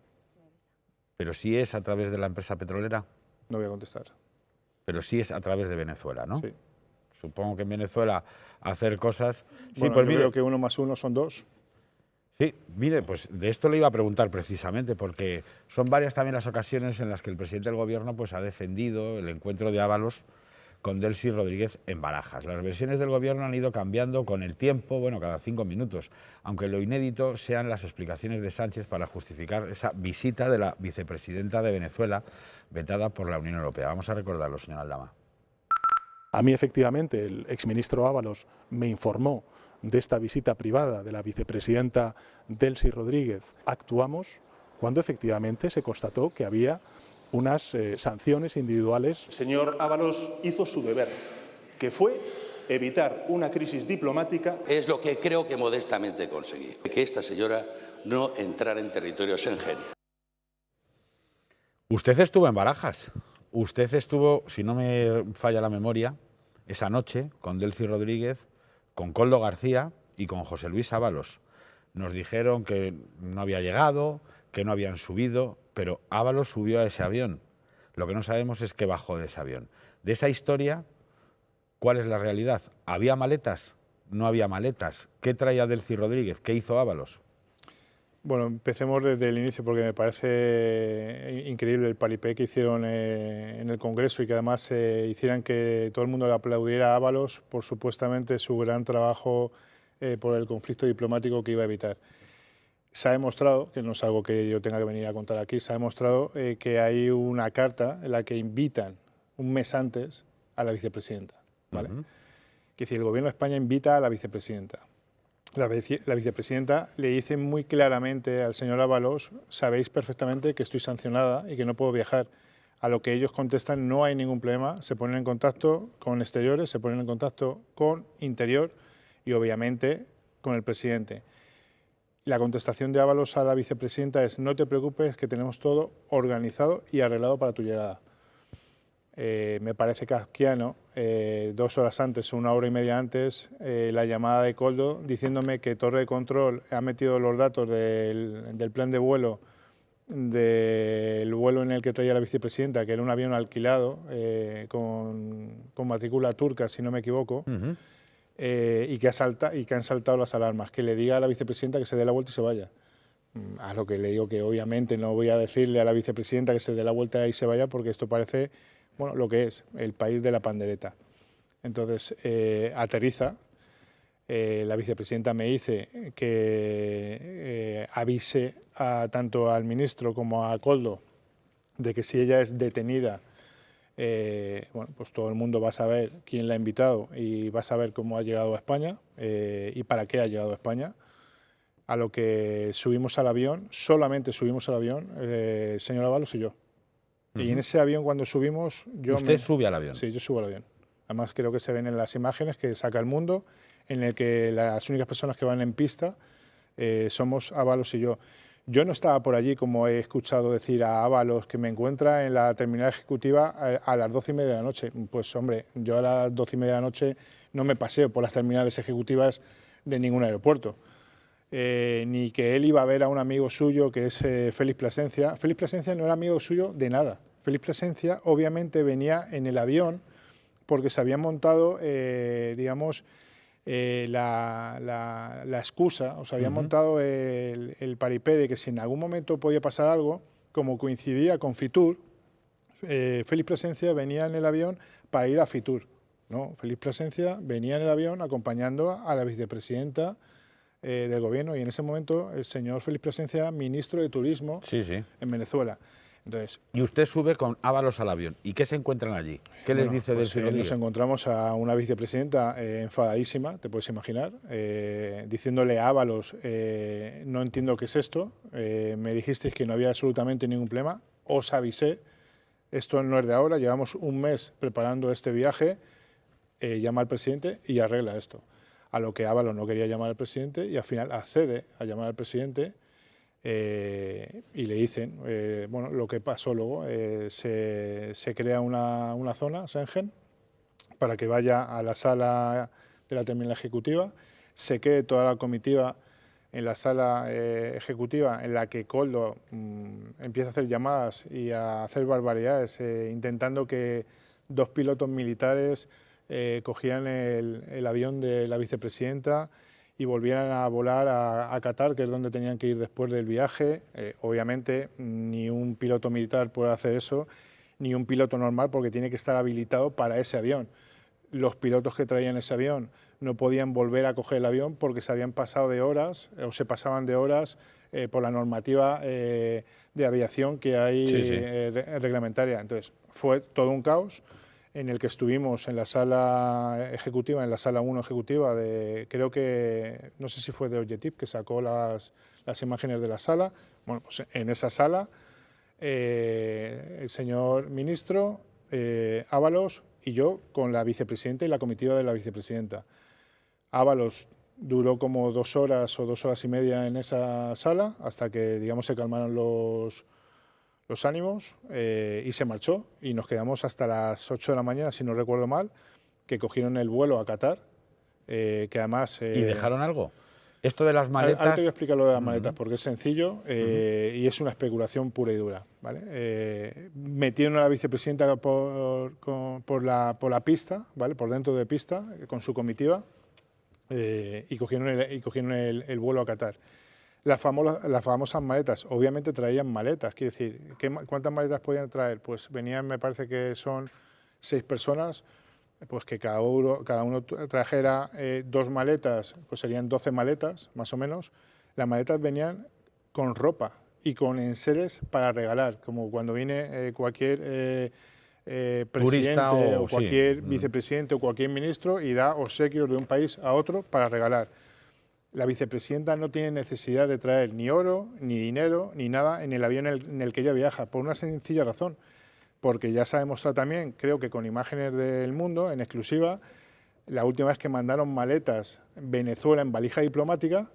Pero sí es a través de la empresa petrolera.
No voy a contestar.
Pero sí es a través de Venezuela, ¿no?
Sí.
Supongo que en Venezuela hacer cosas...
Bueno,
sí, pues
yo creo que 1 más 1 son 2.
Sí, mire, pues de esto le iba a preguntar precisamente, porque son varias también las ocasiones en las que el presidente del Gobierno pues, ha defendido el encuentro de Ábalos con Delcy Rodríguez en Barajas. Las versiones del Gobierno han ido cambiando con el tiempo, bueno, cada 5 minutos, aunque lo inédito sean las explicaciones de Sánchez para justificar esa visita de la vicepresidenta de Venezuela, vetada por la Unión Europea. Vamos a recordarlo, señor Aldama.
A mí, efectivamente, el exministro Ábalos me informó de esta visita privada de la vicepresidenta Delcy Rodríguez. Actuamos cuando efectivamente se constató que había unas sanciones individuales.
El señor Ábalos hizo su deber, que fue evitar una crisis diplomática.
Es lo que creo que modestamente conseguí, que esta señora no entrara en territorio Schengen.
Usted estuvo en Barajas. Usted estuvo, si no me falla la memoria, esa noche con Delcy Rodríguez, con Koldo García y con José Luis Ábalos. Nos dijeron que no había llegado, que no habían subido, pero Ábalos subió a ese avión. Lo que no sabemos es qué bajó de ese avión. De esa historia, ¿cuál es la realidad? ¿Había maletas? ¿No había maletas? ¿Qué traía Delcy Rodríguez? ¿Qué hizo Ábalos?
Bueno, empecemos desde el inicio porque me parece increíble el paripé que hicieron en el Congreso y que además hicieran que todo el mundo le aplaudiera a Ábalos por supuestamente su gran trabajo por el conflicto diplomático que iba a evitar. Se ha demostrado, que no es algo que yo tenga que venir a contar aquí, se ha demostrado que hay una carta en la que invitan un mes antes a la vicepresidenta, ¿vale? Que si el Gobierno de España invita a la vicepresidenta. La vicepresidenta le dice muy claramente al señor Ábalos, sabéis perfectamente que estoy sancionada y que no puedo viajar. A lo que ellos contestan, no hay ningún problema, se ponen en contacto con exteriores, se ponen en contacto con interior y obviamente con el presidente. La contestación de Ábalos a la vicepresidenta es, no te preocupes que tenemos todo organizado y arreglado para tu llegada. me parece kafkiano, 2 horas antes, 1 hora y media antes, la llamada de Koldo diciéndome que Torre de Control ha metido los datos del plan de vuelo, del vuelo en el que traía la vicepresidenta, que era un avión alquilado con matrícula turca, si no me equivoco, y que han saltado las alarmas, que le diga a la vicepresidenta que se dé la vuelta y se vaya. A lo que le digo que obviamente no voy a decirle a la vicepresidenta que se dé la vuelta y se vaya, porque esto parece, bueno, lo que es, el país de la pandereta. Entonces, aterriza, la vicepresidenta me dice que avise tanto al ministro como a Koldo de que si ella es detenida, bueno, pues todo el mundo va a saber quién la ha invitado y va a saber cómo ha llegado a España y para qué ha llegado a España. A lo que subimos al avión, solamente subimos al avión, señor Ábalos y yo. Y en ese avión, cuando subimos...
¿Usted sube al avión?
Sí, yo subo al avión. Además, creo que se ven en las imágenes que saca El Mundo, en el que las únicas personas que van en pista somos Ábalos y yo. Yo no estaba por allí, como he escuchado decir a Ábalos, que me encuentra en la terminal ejecutiva a las 12:30 de la noche. Pues, hombre, yo a las 12:30 de la noche no me paseo por las terminales ejecutivas de ningún aeropuerto. Ni que él iba a ver a un amigo suyo que es Félix Plasencia. Félix Plasencia no era amigo suyo de nada. Félix Plasencia obviamente venía en el avión porque se había montado, digamos, la excusa, o se había montado el paripé de que si en algún momento podía pasar algo, como coincidía con Fitur, Félix Plasencia venía en el avión para ir a Fitur, ¿no? Félix Plasencia venía en el avión acompañando a la vicepresidenta del gobierno, y en ese momento el señor Félix Plasencia, ministro de Turismo en Venezuela. Entonces,
y usted sube con Ábalos al avión. ¿Y qué se encuentran allí? ¿Qué les dice del señor?
Nos encontramos a una vicepresidenta enfadadísima, te puedes imaginar, diciéndole a Ábalos, no entiendo qué es esto, me dijisteis que no había absolutamente ningún problema, os avisé, esto no es de ahora, llevamos un mes preparando este viaje, llama al presidente y arregla esto. A lo que Ábalos no quería llamar al presidente y al final accede a llamar al presidente y le dicen, bueno, lo que pasó luego, se crea una zona, Schengen, para que vaya a la sala de la terminal ejecutiva, se quede toda la comitiva en la sala ejecutiva en la que Koldo empieza a hacer llamadas y a hacer barbaridades, intentando que 2 pilotos militares cogían el avión de la vicepresidenta y volvieran a volar a Qatar, que es donde tenían que ir después del viaje. Obviamente, ni un piloto militar puede hacer eso, ni un piloto normal, porque tiene que estar habilitado para ese avión. Los pilotos que traían ese avión no podían volver a coger el avión porque se habían pasado de horas, o se pasaban de horas, por la normativa de aviación que hay reglamentaria. Entonces, fue todo un caos en el que estuvimos en la sala ejecutiva, en la sala 1 ejecutiva, creo que, no sé si fue de Ojetip, que sacó las imágenes de la sala. Bueno, pues en esa sala, el señor ministro, Ábalos y yo, con la vicepresidenta y la comitiva de la vicepresidenta. Ábalos duró como 2 horas o 2 horas y media en esa sala, hasta que, digamos, se calmaron los ánimos y se marchó, y nos quedamos hasta las 8 de la mañana, si no recuerdo mal, que cogieron el vuelo a Qatar, que además...
¿Y dejaron algo? Esto de las maletas...
Ahora te voy a explicar lo de las maletas, porque es sencillo y es una especulación pura y dura, ¿vale? Metieron a la vicepresidenta por la pista, ¿vale? Por dentro de pista, con su comitiva, y cogieron el vuelo a Qatar. Las famosas maletas, obviamente traían maletas, quiero decir, ¿cuántas maletas podían traer? Pues venían, me parece que son 6 personas, pues que cada uno trajera 2 maletas, pues serían 12 maletas, más o menos. Las maletas venían con ropa y con enseres para regalar, como cuando viene cualquier presidente o cualquier vicepresidente o cualquier ministro y da obsequios de un país a otro para regalar. La vicepresidenta no tiene necesidad de traer ni oro, ni dinero, ni nada en el avión en el que ella viaja, por una sencilla razón, porque ya se ha demostrado también, creo que con imágenes del Mundo, en exclusiva, la última vez que mandaron maletas Venezuela en valija diplomática,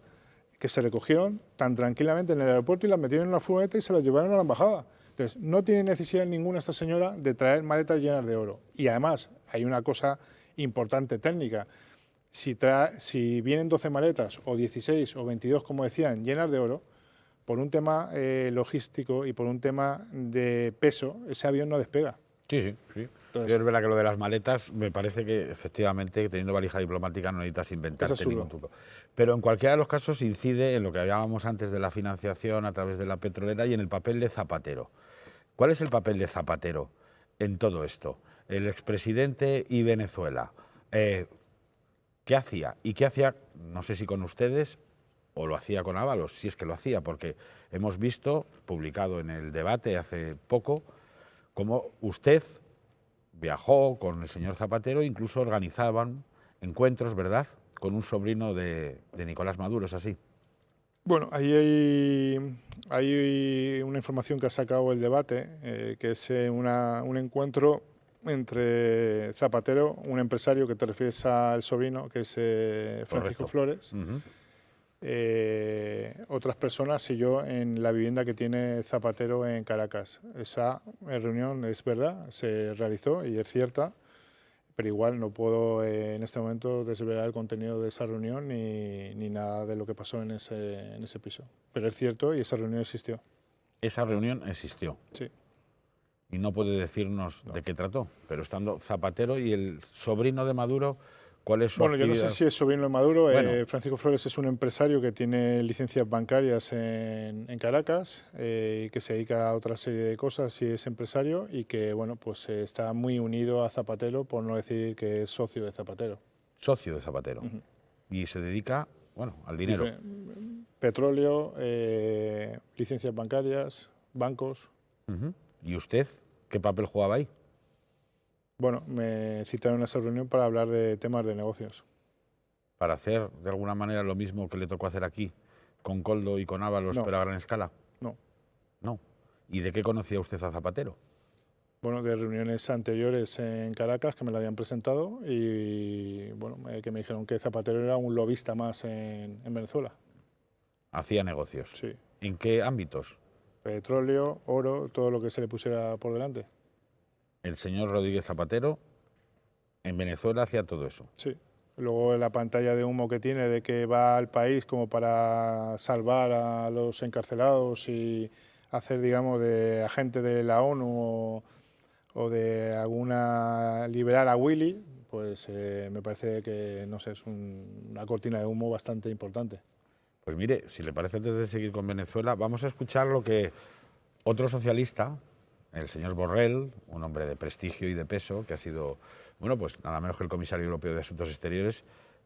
que se recogieron tan tranquilamente en el aeropuerto y las metieron en una furgoneta y se las llevaron a la embajada. Entonces, no tiene necesidad ninguna esta señora de traer maletas llenas de oro. Y además, hay una cosa importante técnica. Si vienen 12 maletas, o 16, o 22, como decían, llenas de oro, por un tema logístico y por un tema de peso, ese avión no despega.
Sí. Entonces, es verdad que lo de las maletas, me parece que efectivamente, teniendo valija diplomática, no necesitas inventarte ningún truco. Pero en cualquiera de los casos incide en lo que hablábamos antes de la financiación a través de la petrolera y en el papel de Zapatero. ¿Cuál es el papel de Zapatero en todo esto? El expresidente y Venezuela. ¿Qué hacía? ¿Y qué hacía? No sé si con ustedes o lo hacía con Ábalos, si es que lo hacía, porque hemos visto, publicado en El Debate hace poco, cómo usted viajó con el señor Zapatero, incluso organizaban encuentros, ¿verdad?, con un sobrino de Nicolás Maduro, ¿es así?
Bueno, ahí hay una información que ha sacado El Debate, que es un encuentro entre Zapatero, un empresario, que te refieres al sobrino, que es Francisco Flores, otras personas y yo en la vivienda que tiene Zapatero en Caracas. Esa reunión es verdad, se realizó y es cierta, pero igual no puedo en este momento desvelar el contenido de esa reunión ni nada de lo que pasó en ese piso. Pero es cierto y esa reunión existió.
Esa reunión existió.
Sí.
Y no puede decirnos de qué trató, pero estando Zapatero y el sobrino de Maduro, ¿cuál es su actividad?
Yo no sé si es sobrino de Maduro. Francisco Flores es un empresario que tiene licencias bancarias en Caracas y que se dedica a otra serie de cosas y es empresario y que pues está muy unido a Zapatero, por no decir que es socio de Zapatero.
Socio de Zapatero. Y se dedica, al dinero.
Petróleo, licencias bancarias, bancos.
¿Y usted qué papel jugaba ahí?
Bueno, me citaron a esa reunión para hablar de temas de negocios.
¿Para hacer de alguna manera lo mismo que le tocó hacer aquí, con Koldo y con Ábalos, pero a gran escala?
No.
No. ¿Y de qué conocía usted a Zapatero?
Bueno, de reuniones anteriores en Caracas que me la habían presentado y que me dijeron que Zapatero era un lobista más en Venezuela.
¿Hacía negocios?
Sí.
¿En qué ámbitos?
Petróleo, oro, todo lo que se le pusiera por delante.
El señor Rodríguez Zapatero en Venezuela hacía todo eso.
Sí. Luego la pantalla de humo que tiene de que va al país como para salvar a los encarcelados y hacer, digamos, de agente de la ONU o de liberar a Willy, pues me parece que, no sé, es una cortina de humo bastante importante.
Pues mire, si le parece, antes de seguir con Venezuela, vamos a escuchar lo que otro socialista, el señor Borrell, un hombre de prestigio y de peso, que ha sido, pues nada menos que el comisario europeo de Asuntos Exteriores,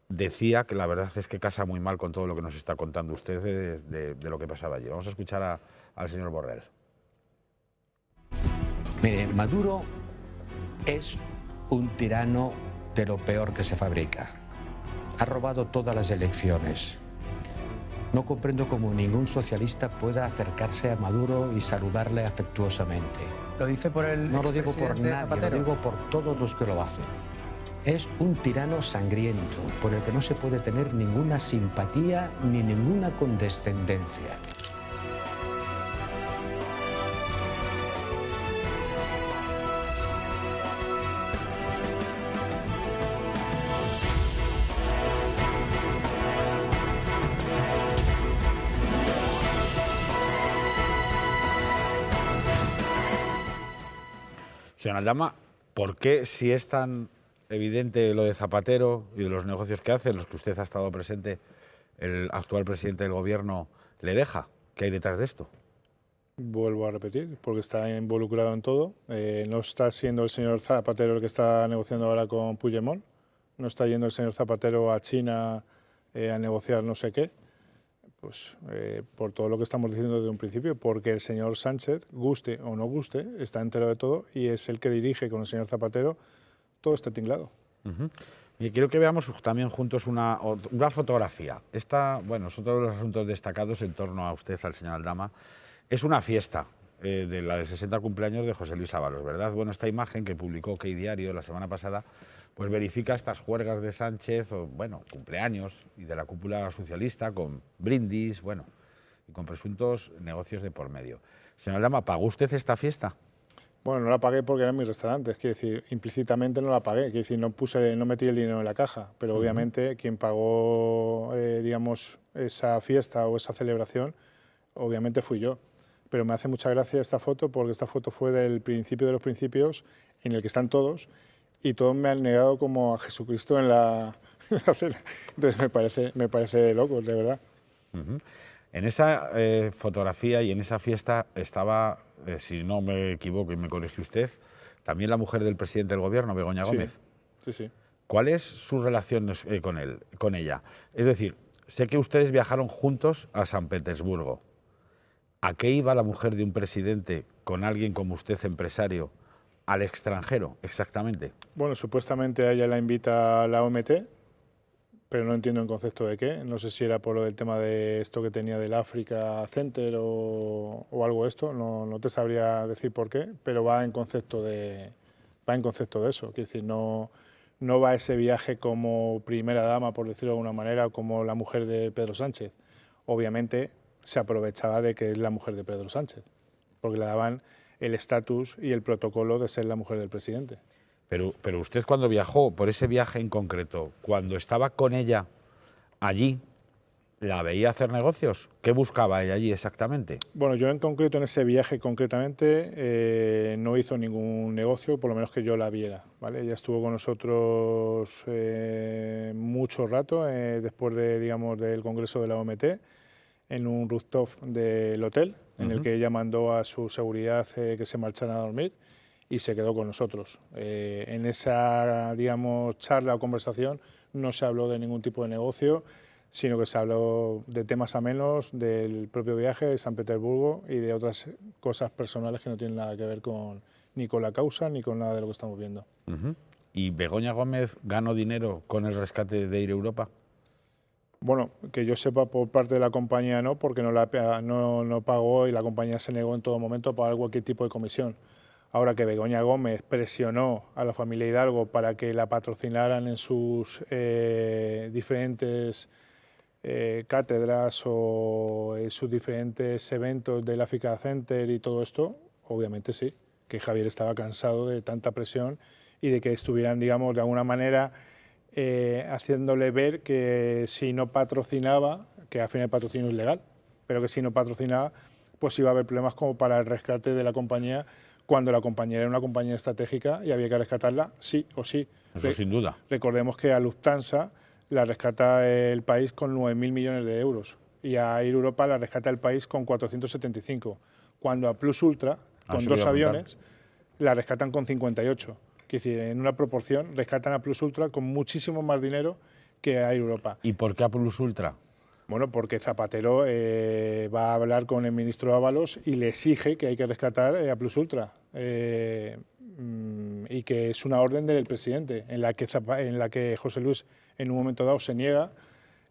decía que la verdad es que casa muy mal con todo lo que nos está contando usted de lo que pasaba allí. Vamos a escuchar al señor Borrell.
Mire, Maduro es un tirano de lo peor que se fabrica. Ha robado todas las elecciones. No comprendo cómo ningún socialista pueda acercarse a Maduro y saludarle afectuosamente.
¿Lo dice por el
No lo digo por nadie,
Zapatero?
lo digo por todos los que lo hacen. Es un tirano sangriento, por el que no se puede tener ninguna simpatía ni ninguna condescendencia.
Señor Aldama, ¿por qué, si es tan evidente lo de Zapatero y de los negocios que hace, en los que usted ha estado presente, el actual presidente del Gobierno le deja? ¿Qué hay detrás de esto?
Vuelvo a repetir, porque está involucrado en todo. No está siendo el señor Zapatero el que está negociando ahora con Puigdemont. No está yendo el señor Zapatero a China a negociar no sé qué. Pues por todo lo que estamos diciendo desde un principio, porque el señor Sánchez, guste o no guste, está entero de todo y es el que dirige con el señor Zapatero todo este tinglado.
Y quiero que veamos también juntos una fotografía. Esta, es otro de los asuntos destacados en torno a usted, al señor Aldama. Es una fiesta de la de 60 cumpleaños de José Luis Ábalos, ¿verdad? Bueno, esta imagen que publicó OK Diario la semana pasada, pues verifica estas juergas de Sánchez, cumpleaños, y de la cúpula socialista, con brindis, y con presuntos negocios de por medio. Señor Aldama, ¿pagó usted esta fiesta?
Bueno, no la pagué porque era mi restaurante, es decir, implícitamente no la pagué, es decir, no metí el dinero en la caja, pero obviamente quien pagó, digamos, esa fiesta o esa celebración, obviamente fui yo. Pero me hace mucha gracia esta foto porque esta foto fue del principio de los principios en el que están todos y todos me han negado como a Jesucristo en la cena. Entonces me parece de locos, de verdad.
En esa fotografía y en esa fiesta estaba, si no me equivoco y me corrige usted, también la mujer del presidente del gobierno, Begoña Gómez.
Sí, sí.
¿Cuál es su relación con ella? Es decir, sé que ustedes viajaron juntos a San Petersburgo. ¿A qué iba la mujer de un presidente con alguien como usted, empresario, al extranjero exactamente?
Bueno, supuestamente a ella la invita a la OMT, pero no entiendo en concepto de qué. No sé si era por lo del tema de esto que tenía del Africa Center o algo de esto. No te sabría decir por qué, pero va en concepto de eso. Quiero decir, no va a ese viaje como primera dama, por decirlo de alguna manera, o como la mujer de Pedro Sánchez. Obviamente se aprovechaba de que es la mujer de Pedro Sánchez, porque le daban el estatus y el protocolo de ser la mujer del presidente.
Pero usted cuando viajó, por ese viaje en concreto, cuando estaba con ella allí, ¿la veía hacer negocios? ¿Qué buscaba ella allí exactamente?
Bueno, yo en concreto, en ese viaje concretamente, no hizo ningún negocio, por lo menos que yo la viera, ¿vale? Ella estuvo con nosotros mucho rato, después del Congreso de la OMT, en un rooftop del hotel, en el que ella mandó a su seguridad que se marcharan a dormir y se quedó con nosotros. En esa, charla o conversación no se habló de ningún tipo de negocio, sino que se habló de temas amenos, del propio viaje de San Petersburgo y de otras cosas personales que no tienen nada que ver ni con la causa ni con nada de lo que estamos viendo.
¿Y Begoña Gómez ganó dinero con el rescate de Air Europa?
Bueno, que yo sepa por parte de la compañía no, porque no pagó y la compañía se negó en todo momento a pagar cualquier tipo de comisión. Ahora que Begoña Gómez presionó a la familia Hidalgo para que la patrocinaran en sus diferentes cátedras o en sus diferentes eventos del Africa Center y todo esto, obviamente sí, que Javier estaba cansado de tanta presión y de que estuvieran, de alguna manera haciéndole ver que si no patrocinaba, que al final el patrocinio es legal, pero que si no patrocinaba, pues iba a haber problemas como para el rescate de la compañía, cuando la compañía era una compañía estratégica y había que rescatarla sí o sí.
Eso sin duda.
Recordemos que a Lufthansa la rescata el país con 9.000 millones de euros y a Air Europa la rescata el país con 475, cuando a Plus Ultra, con 2 aviones, la rescatan con 58. Es decir, en una proporción rescatan a Plus Ultra con muchísimo más dinero que a Air Europa.
¿Y por qué a Plus Ultra?
Bueno, porque Zapatero va a hablar con el ministro Ábalos y le exige que hay que rescatar a Plus Ultra y que es una orden del presidente en la que José Luis en un momento dado se niega,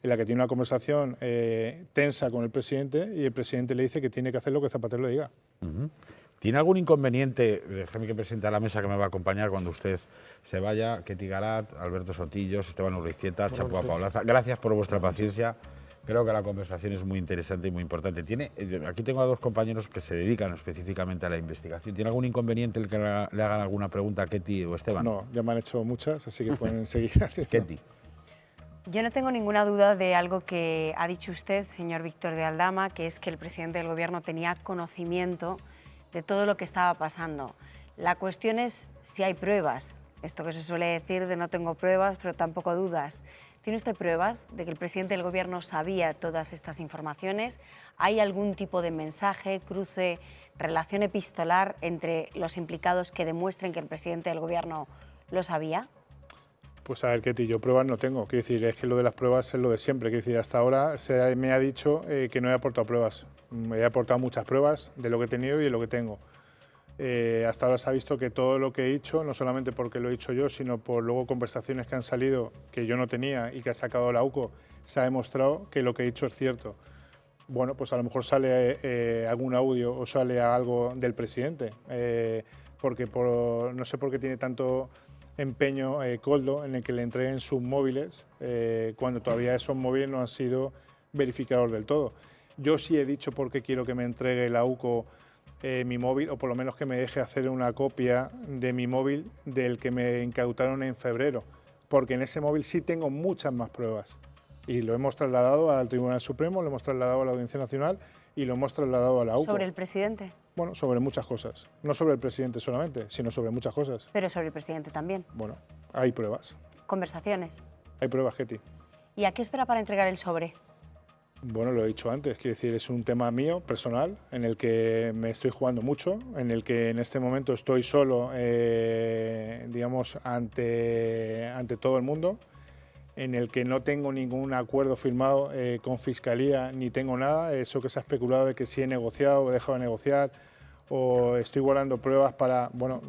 en la que tiene una conversación tensa con el presidente y el presidente le dice que tiene que hacer lo que Zapatero le diga.
¿Tiene algún inconveniente? Déjeme que presente a la mesa que me va a acompañar cuando usted se vaya. Ketty Garat, Alberto Sotillos, Esteban Urrizieta, Chapua Paulaza. Gracias por vuestra paciencia. Creo que la conversación es muy interesante y muy importante. Aquí tengo a 2 compañeros que se dedican específicamente a la investigación. ¿Tiene algún inconveniente el que le hagan alguna pregunta a Ketty o Esteban?
No, ya me han hecho muchas, así que pueden seguir.
Ketty.
Yo no tengo ninguna duda de algo que ha dicho usted, señor Víctor de Aldama, que es que el presidente del Gobierno tenía conocimiento de todo lo que estaba pasando. La cuestión es si hay pruebas. Esto que se suele decir de no tengo pruebas, pero tampoco dudas. ¿Tiene usted pruebas de que el presidente del Gobierno sabía todas estas informaciones? ¿Hay algún tipo de mensaje, cruce, relación epistolar entre los implicados que demuestren que el presidente del Gobierno lo sabía?
Pues a ver, Ketty, yo pruebas no tengo. Quiero decir, es que lo de las pruebas es lo de siempre. Quiero decir, hasta ahora me ha dicho que no he aportado pruebas. Me he aportado muchas pruebas de lo que he tenido y de lo que tengo. Hasta ahora se ha visto que todo lo que he hecho, no solamente porque lo he hecho yo, sino por luego conversaciones que han salido que yo no tenía y que ha sacado la UCO, se ha demostrado que lo que he hecho es cierto. Bueno, pues a lo mejor sale algún audio o sale algo del presidente, porque no sé por qué tiene tanto empeño Koldo en el que le entreguen sus móviles cuando todavía esos móviles no han sido verificados del todo. Yo sí he dicho por qué quiero que me entregue la UCO mi móvil, o por lo menos que me deje hacer una copia de mi móvil del que me incautaron en febrero, porque en ese móvil sí tengo muchas más pruebas. Y lo hemos trasladado al Tribunal Supremo, lo hemos trasladado a la Audiencia Nacional y lo hemos trasladado a la UCO.
¿Sobre el presidente?
Bueno, sobre muchas cosas. No sobre el presidente solamente, sino sobre muchas cosas.
Pero sobre el presidente también.
Bueno, hay pruebas.
¿Conversaciones?
Hay pruebas, Ketty.
¿Y a qué espera para entregar el sobre?
Bueno, lo he dicho antes, quiero decir, es un tema mío, personal, en el que me estoy jugando mucho, en el que en este momento estoy solo, digamos, ante todo el mundo, en el que no tengo ningún acuerdo firmado con Fiscalía, ni tengo nada, eso que se ha especulado de que si he negociado o he dejado de negociar, o estoy guardando pruebas para... Bueno,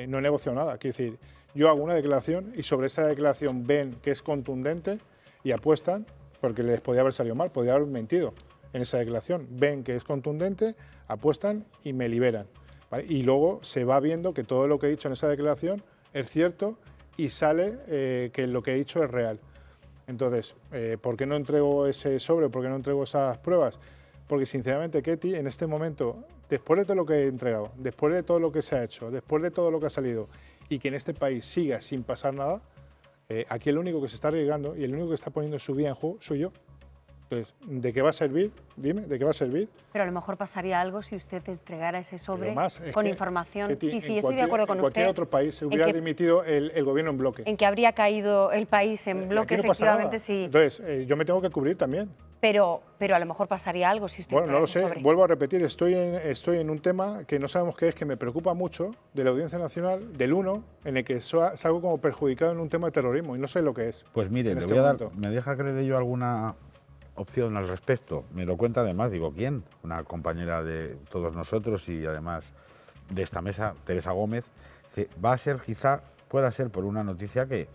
no he negociado nada, quiero decir, yo hago una declaración y sobre esa declaración ven que es contundente y apuestan, porque les podía haber salido mal, podía haber mentido en esa declaración. Ven que es contundente, apuestan y me liberan, ¿vale? Y luego se va viendo que todo lo que he dicho en esa declaración es cierto y sale que lo que he dicho es real. Entonces, ¿por qué no entrego ese sobre? ¿Por qué no entrego esas pruebas? Porque sinceramente, Ketty, en este momento, después de todo lo que he entregado, después de todo lo que se ha hecho, después de todo lo que ha salido y que en este país siga sin pasar nada, aquí el único que se está arriesgando y el único que está poniendo su vida en juego soy yo. Entonces, ¿de qué va a servir? Dime, ¿de qué va a servir?
Pero a lo mejor pasaría algo si usted entregara ese sobre
más,
con información.
Ketty,
Sí, estoy de acuerdo con
usted. En cualquier otro país se hubiera dimitido el gobierno en bloque.
En que habría caído el país en bloque,
no
efectivamente, sí.
Entonces, yo me tengo que cubrir también.
Pero a lo mejor pasaría algo si usted
Bueno, no lo sé,
sobre.
vuelvo a repetir, estoy en un tema que no sabemos qué es, que me preocupa mucho, de la Audiencia Nacional, del 1, en el que salgo como perjudicado en un tema de terrorismo y no sé lo que es.
Pues mire, le voy a dar, ¿me deja creer yo alguna opción al respecto? Me lo cuenta además, digo, ¿quién? Una compañera de todos nosotros y además de esta mesa, Teresa Gómez, va a ser quizá, pueda ser por una noticia que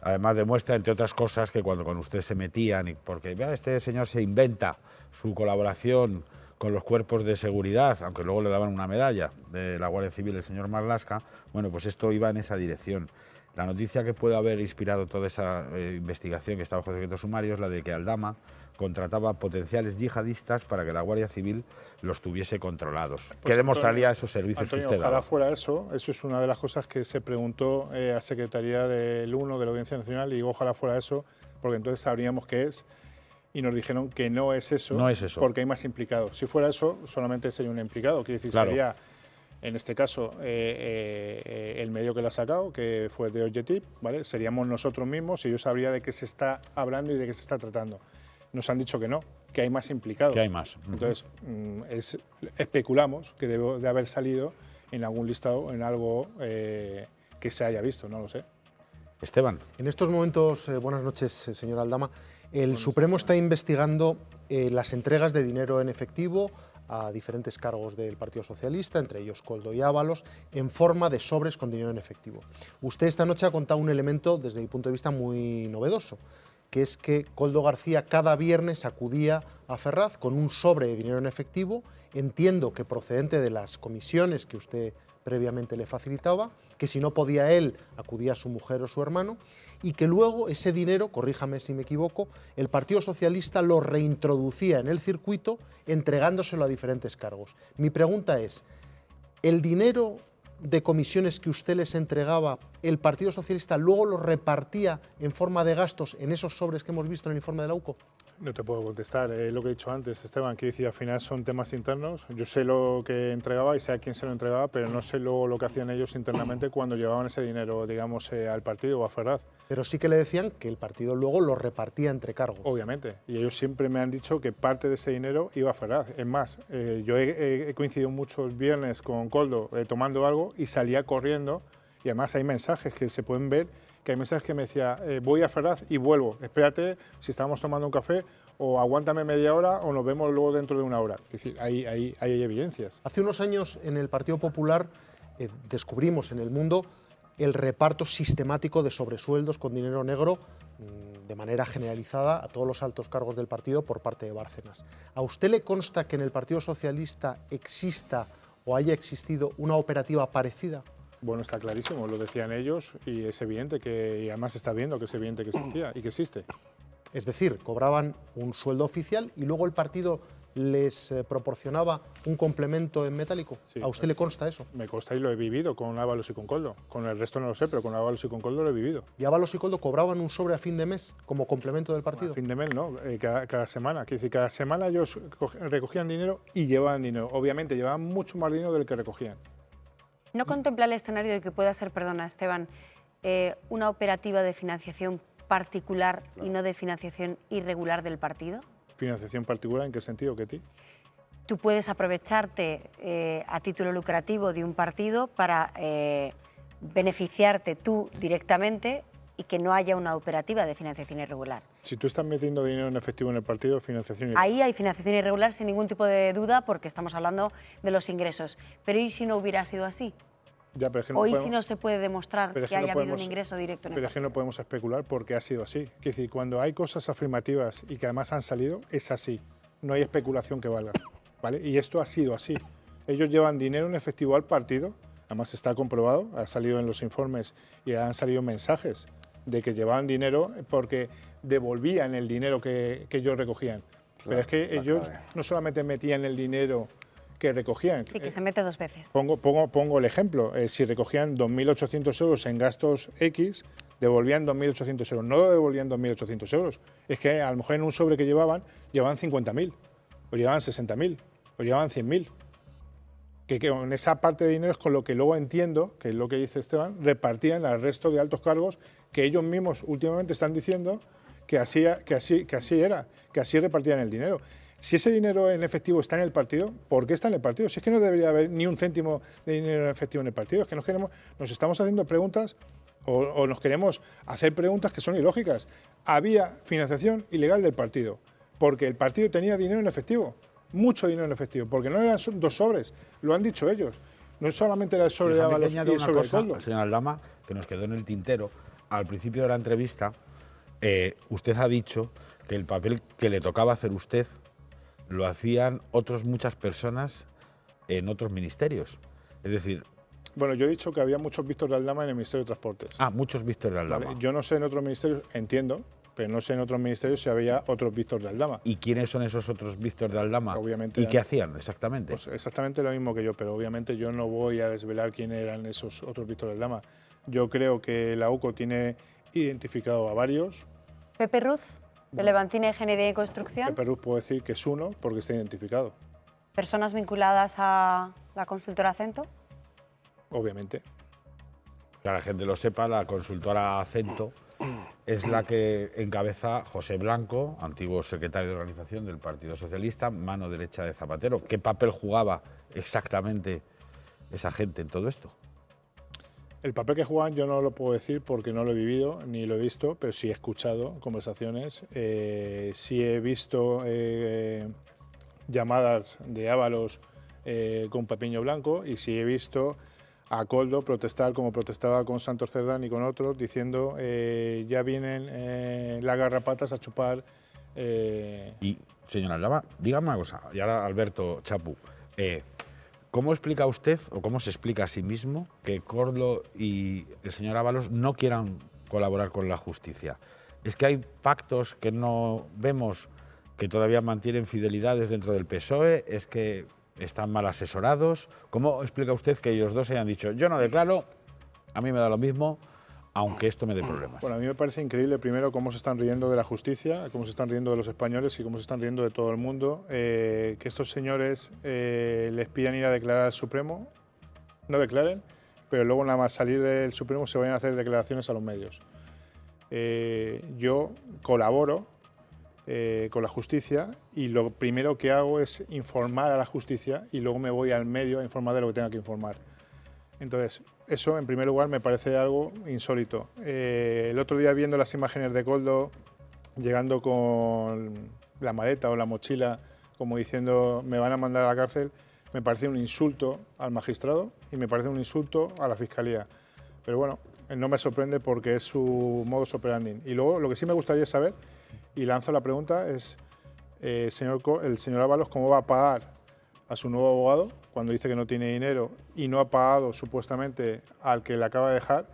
además demuestra, entre otras cosas, que cuando con usted se metían, porque vea, este señor se inventa su colaboración con los cuerpos de seguridad, aunque luego le daban una medalla de la Guardia Civil, el señor Marlaska, bueno, pues esto iba en esa dirección. La noticia que puede haber inspirado toda esa investigación que está bajo secreto sumario es la de que Aldama contrataba potenciales yihadistas para que la Guardia Civil los tuviese controlados.
Pues
¿Qué demostraría esos servicios
Antonio,
que usted daba?
ojalá fuera eso es una de las cosas que se preguntó a Secretaría del 1 de la Audiencia Nacional y digo, ojalá fuera eso, porque entonces sabríamos qué es y nos dijeron que no es eso,
no es eso,
porque hay más implicados. Si fuera eso, solamente sería un implicado, quiere decir,
claro,
sería, en este caso, el medio que lo ha sacado, que fue de Objective, ¿vale? Seríamos nosotros mismos y yo sabría de qué se está hablando y de qué se está tratando. Nos han dicho que no, que hay más implicados.
Que hay más.
Entonces, especulamos que debe de haber salido en algún listado, en algo que se haya visto, no lo sé.
Esteban.
En estos momentos, buenas noches, señor Aldama, el Supremo está investigando las entregas de dinero en efectivo a diferentes cargos del Partido Socialista, entre ellos Koldo y Ábalos, en forma de sobres con dinero en efectivo. Usted esta noche ha contado un elemento, desde mi punto de vista, muy novedoso, que es que Koldo García cada viernes acudía a Ferraz con un sobre de dinero en efectivo, entiendo que procedente de las comisiones que usted previamente le facilitaba, que si no podía él, acudía a su mujer o su hermano, y que luego ese dinero, corríjame si me equivoco, el Partido Socialista lo reintroducía en el circuito entregándoselo a diferentes cargos. Mi pregunta es, ¿el dinero de comisiones que usted les entregaba, el Partido Socialista luego lo repartía en forma de gastos en esos sobres que hemos visto en el informe de la UCO?
No te puedo contestar, lo que he dicho antes, Esteban, que decir, al final son temas internos. Yo sé lo que entregaba y sé a quién se lo entregaba, pero no sé luego lo que hacían ellos internamente cuando llevaban ese dinero, digamos, al partido o a Ferraz.
Pero sí que le decían que el partido luego lo repartía entre cargos.
Obviamente, y ellos siempre me han dicho que parte de ese dinero iba a Ferraz. Es más, yo he coincidido muchos viernes con Koldo tomando algo y salía corriendo, y además hay mensajes que se pueden ver, que hay mensajes que me decía, voy a Ferraz y vuelvo, espérate si estábamos tomando un café, o aguántame media hora o nos vemos luego dentro de una hora. Es decir, hay evidencias.
Hace unos años en el Partido Popular descubrimos en El Mundo el reparto sistemático de sobresueldos con dinero negro de manera generalizada a todos los altos cargos del partido por parte de Bárcenas. ¿A usted le consta que en el Partido Socialista exista o haya existido una operativa parecida?
Bueno, está clarísimo, lo decían ellos y es evidente que, y además se está viendo que es evidente que existía y que existe.
Es decir, cobraban un sueldo oficial y luego el partido les proporcionaba un complemento en metálico?
Sí,
¿A usted le consta eso?
Me consta y lo he vivido con Ábalos y con Koldo. Con el resto no lo sé, pero con Ábalos y con Koldo lo he vivido.
¿Y Ábalos y Koldo cobraban un sobre a fin de mes como complemento del partido?
A fin de mes no, cada semana. Quiere decir, cada semana ellos recogían dinero y llevaban dinero. Obviamente llevaban mucho más dinero del que recogían.
¿No contempla el escenario de que pueda ser, perdona Esteban, una operativa de financiación particular y no de financiación irregular del partido?
¿Financiación particular en qué sentido, Ketty?
Tú puedes aprovecharte a título lucrativo de un partido para beneficiarte tú directamente y que no haya una operativa de financiación irregular.
Si tú estás metiendo dinero en efectivo en el partido, financiación irregular.
Ahí hay financiación irregular sin ningún tipo de duda porque estamos hablando de los ingresos. Pero ¿y si no hubiera sido así?
Ya, pero es que no
Hoy
podemos,
si no se puede demostrar que haya habido un ingreso directo en el
Pero es que no podemos especular porque ha sido así. Es decir, cuando hay cosas afirmativas y que además han salido, es así. No hay especulación que valga. ¿Vale? Y esto ha sido así. Ellos llevan dinero en efectivo al partido, además está comprobado, ha salido en los informes y han salido mensajes de que llevaban dinero porque devolvían el dinero que ellos recogían. Claro, pero es que ellos no solamente metían el dinero que recogían.
Sí, que se mete dos veces.
Pongo el ejemplo. Si recogían 2.800 euros en gastos X, devolvían 2.800 euros. No devolvían 2.800 euros. Es que a lo mejor en un sobre que llevaban 50.000, o llevaban 60.000, o llevaban 100.000. Que con esa parte de dinero es con lo que luego entiendo, que es lo que dice Esteban, repartían al resto de altos cargos que ellos mismos últimamente están diciendo que así era, que así repartían el dinero. Si ese dinero en efectivo está en el partido, ¿por qué está en el partido? Si es que no debería haber ni un céntimo de dinero en efectivo en el partido, es que nos estamos haciendo preguntas o nos queremos hacer preguntas que son ilógicas. Había financiación ilegal del partido, porque el partido tenía dinero en efectivo, mucho dinero en efectivo, porque no eran dos sobres, lo han dicho ellos. No solamente era el sobre de Ábalos y el sobre de Koldo.
Señor Aldama, que nos quedó en el tintero, al principio de la entrevista, usted ha dicho que el papel que le tocaba hacer usted lo hacían muchas personas en otros ministerios. Es decir...
Bueno, yo he dicho que había muchos Víctor de Aldama en el Ministerio de Transportes.
Ah, muchos Víctor de Aldama.
Vale, yo no sé en otros ministerios, entiendo, pero no sé en otros ministerios si había otros Víctor de Aldama.
¿Y quiénes son esos otros Víctor de Aldama?
Obviamente,
¿Y qué hacían exactamente?
Pues exactamente lo mismo que yo, pero obviamente yo no voy a desvelar quién eran esos otros Víctor de Aldama. Yo creo que la UCO tiene identificado a varios.
Pepe Ruz, de Levantina Ingeniería y Construcción.
Pepe Ruz puedo decir que es uno porque está identificado.
¿Personas vinculadas a la consultora Acento?
Obviamente.
Que la gente lo sepa, la consultora Acento es la que encabeza José Blanco, antiguo secretario de organización del Partido Socialista, mano derecha de Zapatero. ¿Qué papel jugaba exactamente esa gente en todo esto?
El papel que juegan yo no lo puedo decir porque no lo he vivido ni lo he visto, pero sí he escuchado conversaciones, sí he visto llamadas de Ábalos con Pepiño Blanco y sí he visto a Koldo protestar como protestaba con Santos Cerdán y con otros, diciendo ya vienen las garrapatas a chupar.
Y, señora Aldama, dígame una cosa, y ahora Alberto Chapu, ¿cómo explica usted o cómo se explica a sí mismo que Koldo y el señor Ábalos no quieran colaborar con la justicia? ¿Es que hay pactos que no vemos que todavía mantienen fidelidades dentro del PSOE? ¿Es que están mal asesorados? ¿Cómo explica usted que ellos dos hayan dicho, yo no declaro, a mí me da lo mismo, aunque esto me dé problemas?
Bueno, a mí me parece increíble primero cómo se están riendo de la justicia, cómo se están riendo de los españoles y cómo se están riendo de todo el mundo, que estos señores les pidan ir a declarar al Supremo, no declaren, pero luego nada más salir del Supremo se vayan a hacer declaraciones a los medios. Yo colaboro con la justicia y lo primero que hago es informar a la justicia y luego me voy al medio a informar de lo que tenga que informar. Entonces, eso en primer lugar me parece algo insólito. El otro día viendo las imágenes de Koldo llegando con la maleta o la mochila como diciendo me van a mandar a la cárcel, me parece un insulto al magistrado y me parece un insulto a la fiscalía. Pero bueno, no me sorprende porque es su modus operandi. Y luego lo que sí me gustaría saber, y lanzo la pregunta, es el señor Ábalos cómo va a pagar a su nuevo abogado cuando dice que no tiene dinero y no ha pagado supuestamente al que le acaba de dejar,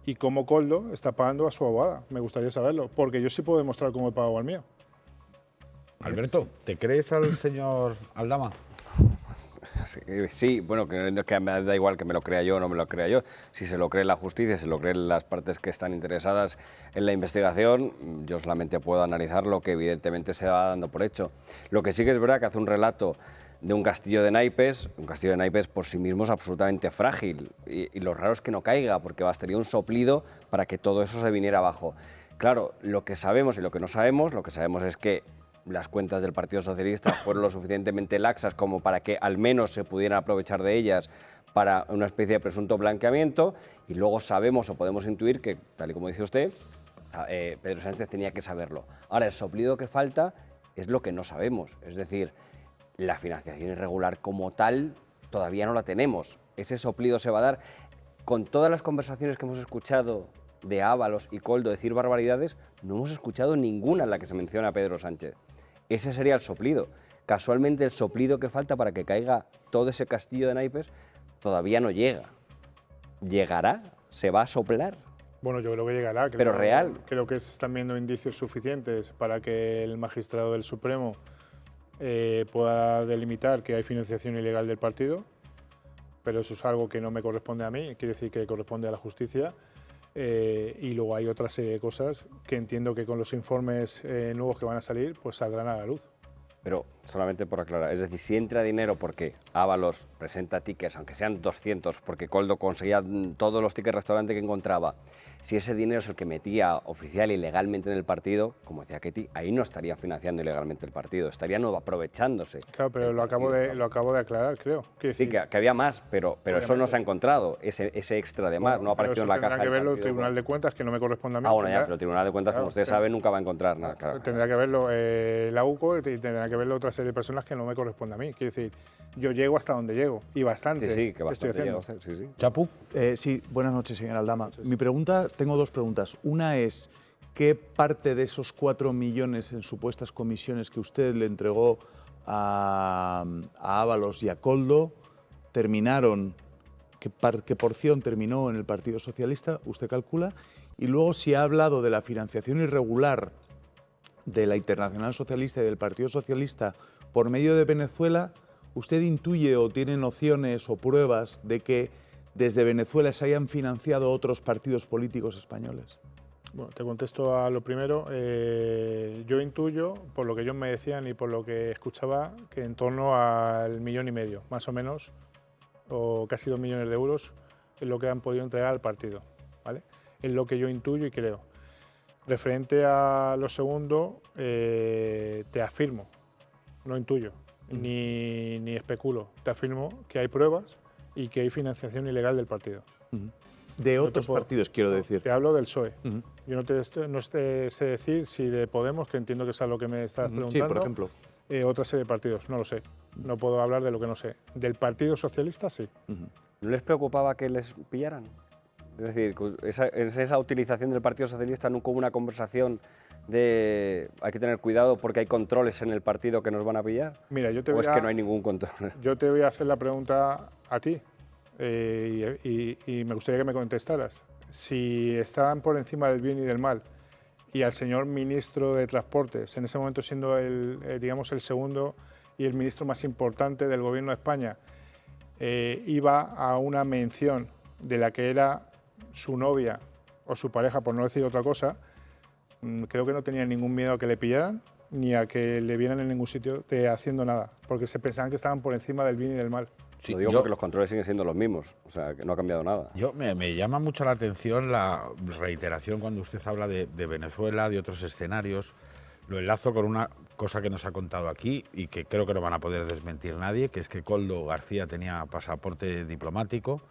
y cómo Koldo está pagando a su abogada. Me gustaría saberlo, porque yo sí puedo demostrar cómo he pagado al mío.
Alberto, ¿te crees al señor Aldama?
Sí, bueno, que me da igual que me lo crea yo o no me lo crea yo. Si se lo cree la justicia, si se lo creen las partes que están interesadas en la investigación, yo solamente puedo analizar lo que evidentemente se va dando por hecho. Lo que sí que es verdad que hace un relato de un castillo de naipes por sí mismo es absolutamente frágil y lo raro es que no caiga, porque bastaría un soplido para que todo eso se viniera abajo. Claro, lo que sabemos y lo que no sabemos, lo que sabemos es que las cuentas del Partido Socialista fueron lo suficientemente laxas como para que al menos se pudieran aprovechar de ellas para una especie de presunto blanqueamiento, y luego sabemos o podemos intuir que, tal y como dice usted, Pedro Sánchez tenía que saberlo. Ahora, el soplido que falta es lo que no sabemos, es decir, la financiación irregular como tal todavía no la tenemos. Ese soplido se va a dar. Con todas las conversaciones que hemos escuchado de Ábalos y Koldo decir barbaridades, no hemos escuchado ninguna en la que se menciona a Pedro Sánchez. Ese sería el soplido. Casualmente el soplido que falta para que caiga todo ese castillo de naipes todavía no llega. ¿Llegará? ¿Se va a soplar?
Bueno, yo creo que llegará.
Pero real.
Creo que se están viendo indicios suficientes para que el magistrado del Supremo pueda delimitar que hay financiación ilegal del partido, pero eso es algo que no me corresponde a mí, quiere decir que corresponde a la justicia. Y luego hay otra serie de cosas que entiendo que con los informes nuevos que van a salir, pues saldrán a la luz.
Pero solamente por aclarar, es decir, si entra dinero porque Ábalos presenta tickets, aunque sean 200, porque Koldo conseguía todos los tickets restaurante que encontraba, si ese dinero es el que metía oficial y legalmente en el partido, como decía Ketty, ahí no estarían financiando ilegalmente el partido, estarían aprovechándose.
Claro, pero lo acabo de aclarar, creo.
Sí, que había más, pero eso no se ha encontrado, ese extra de más, no ha aparecido en la caja.
Tendrá que verlo el Tribunal de Cuentas, que no me corresponde a mí.
Bueno, ya, pero el Tribunal de Cuentas, como usted sabe, nunca va a encontrar nada. Claro.
Tendrá que verlo la UCO y tendrá que verlo otra serie de personas que no me corresponde a mí. Quiero decir, yo llego hasta donde llego y bastante.
Sí, que bastante
estoy haciendo.
Sí.
Chapu.
Sí, buenas noches, señor Aldama. Mi pregunta, tengo dos preguntas. Una es, ¿qué parte de esos 4 millones en supuestas comisiones que usted le entregó a Ábalos y a Koldo terminaron, qué porción terminó en el Partido Socialista, usted calcula? Y luego, si ha hablado de la financiación irregular de la Internacional Socialista y del Partido Socialista por medio de Venezuela, ¿usted intuye o tiene nociones o pruebas de que desde Venezuela se hayan financiado otros partidos políticos españoles?
Bueno, te contesto a lo primero. Yo intuyo, por lo que ellos me decían y por lo que escuchaba, que en torno al 1,5 millones, más o menos, o casi 2 millones de euros, es lo que han podido entregar al partido, ¿vale? Es lo que yo intuyo y creo. Referente a lo segundo, te afirmo, no intuyo, ni especulo, te afirmo que hay pruebas y que hay financiación ilegal del partido.
De otros partidos, quiero decir.
Te hablo del PSOE. Yo no sé decir si de Podemos, que entiendo que es a lo que me estás preguntando.
Sí, por ejemplo.
Otra serie de partidos, no lo sé. No puedo hablar de lo que no sé. Del Partido Socialista, sí.
¿No les preocupaba que les pillaran? Es decir, esa utilización del Partido Socialista, nunca hubo una conversación de hay que tener cuidado porque hay controles en el partido que nos van a pillar.
Mira, yo te
¿O
voy
es que no hay ningún control?
Yo te voy a hacer la pregunta a ti y me gustaría que me contestaras. Si estaban por encima del bien y del mal y al señor ministro de Transportes, en ese momento siendo digamos, el segundo y el ministro más importante del Gobierno de España, iba a una mención de la que era su novia o su pareja, por no decir otra cosa, creo que no tenía ningún miedo a que le pillaran ni a que le vieran en ningún sitio haciendo nada, porque se pensaban que estaban por encima del bien y del mal.
Sí, lo digo porque los controles siguen siendo los mismos, o sea, que no ha cambiado nada.
Me llama mucho la atención la reiteración cuando usted habla de Venezuela, de otros escenarios. Lo enlazo con una cosa que nos ha contado aquí y que creo que no van a poder desmentir nadie, que es que Koldo García tenía pasaporte diplomático,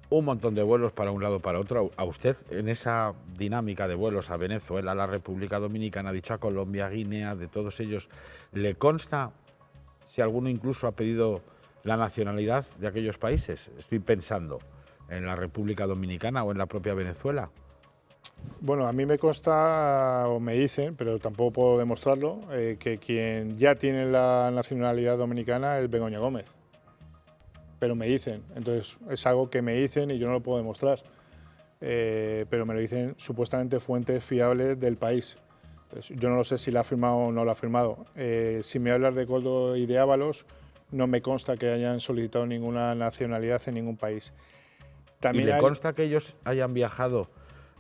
un montón de vuelos para un lado o para otro. A usted, en esa dinámica de vuelos a Venezuela, a la República Dominicana, ha dicho a Colombia, a Guinea, de todos ellos, ¿le consta si alguno incluso ha pedido la nacionalidad de aquellos países? Estoy pensando en la República Dominicana o en la propia Venezuela.
Bueno, a mí me consta, o me dicen, pero tampoco puedo demostrarlo, que quien ya tiene la nacionalidad dominicana es Begoña Gómez. Pero me dicen, entonces es algo que me dicen y yo no lo puedo demostrar. Pero me lo dicen supuestamente fuentes fiables del país. Entonces, yo no lo sé si la ha firmado o no la ha firmado. Si me hablas de Koldo y de Ábalos, no me consta que hayan solicitado ninguna nacionalidad en ningún país.
¿Y le consta que ellos hayan viajado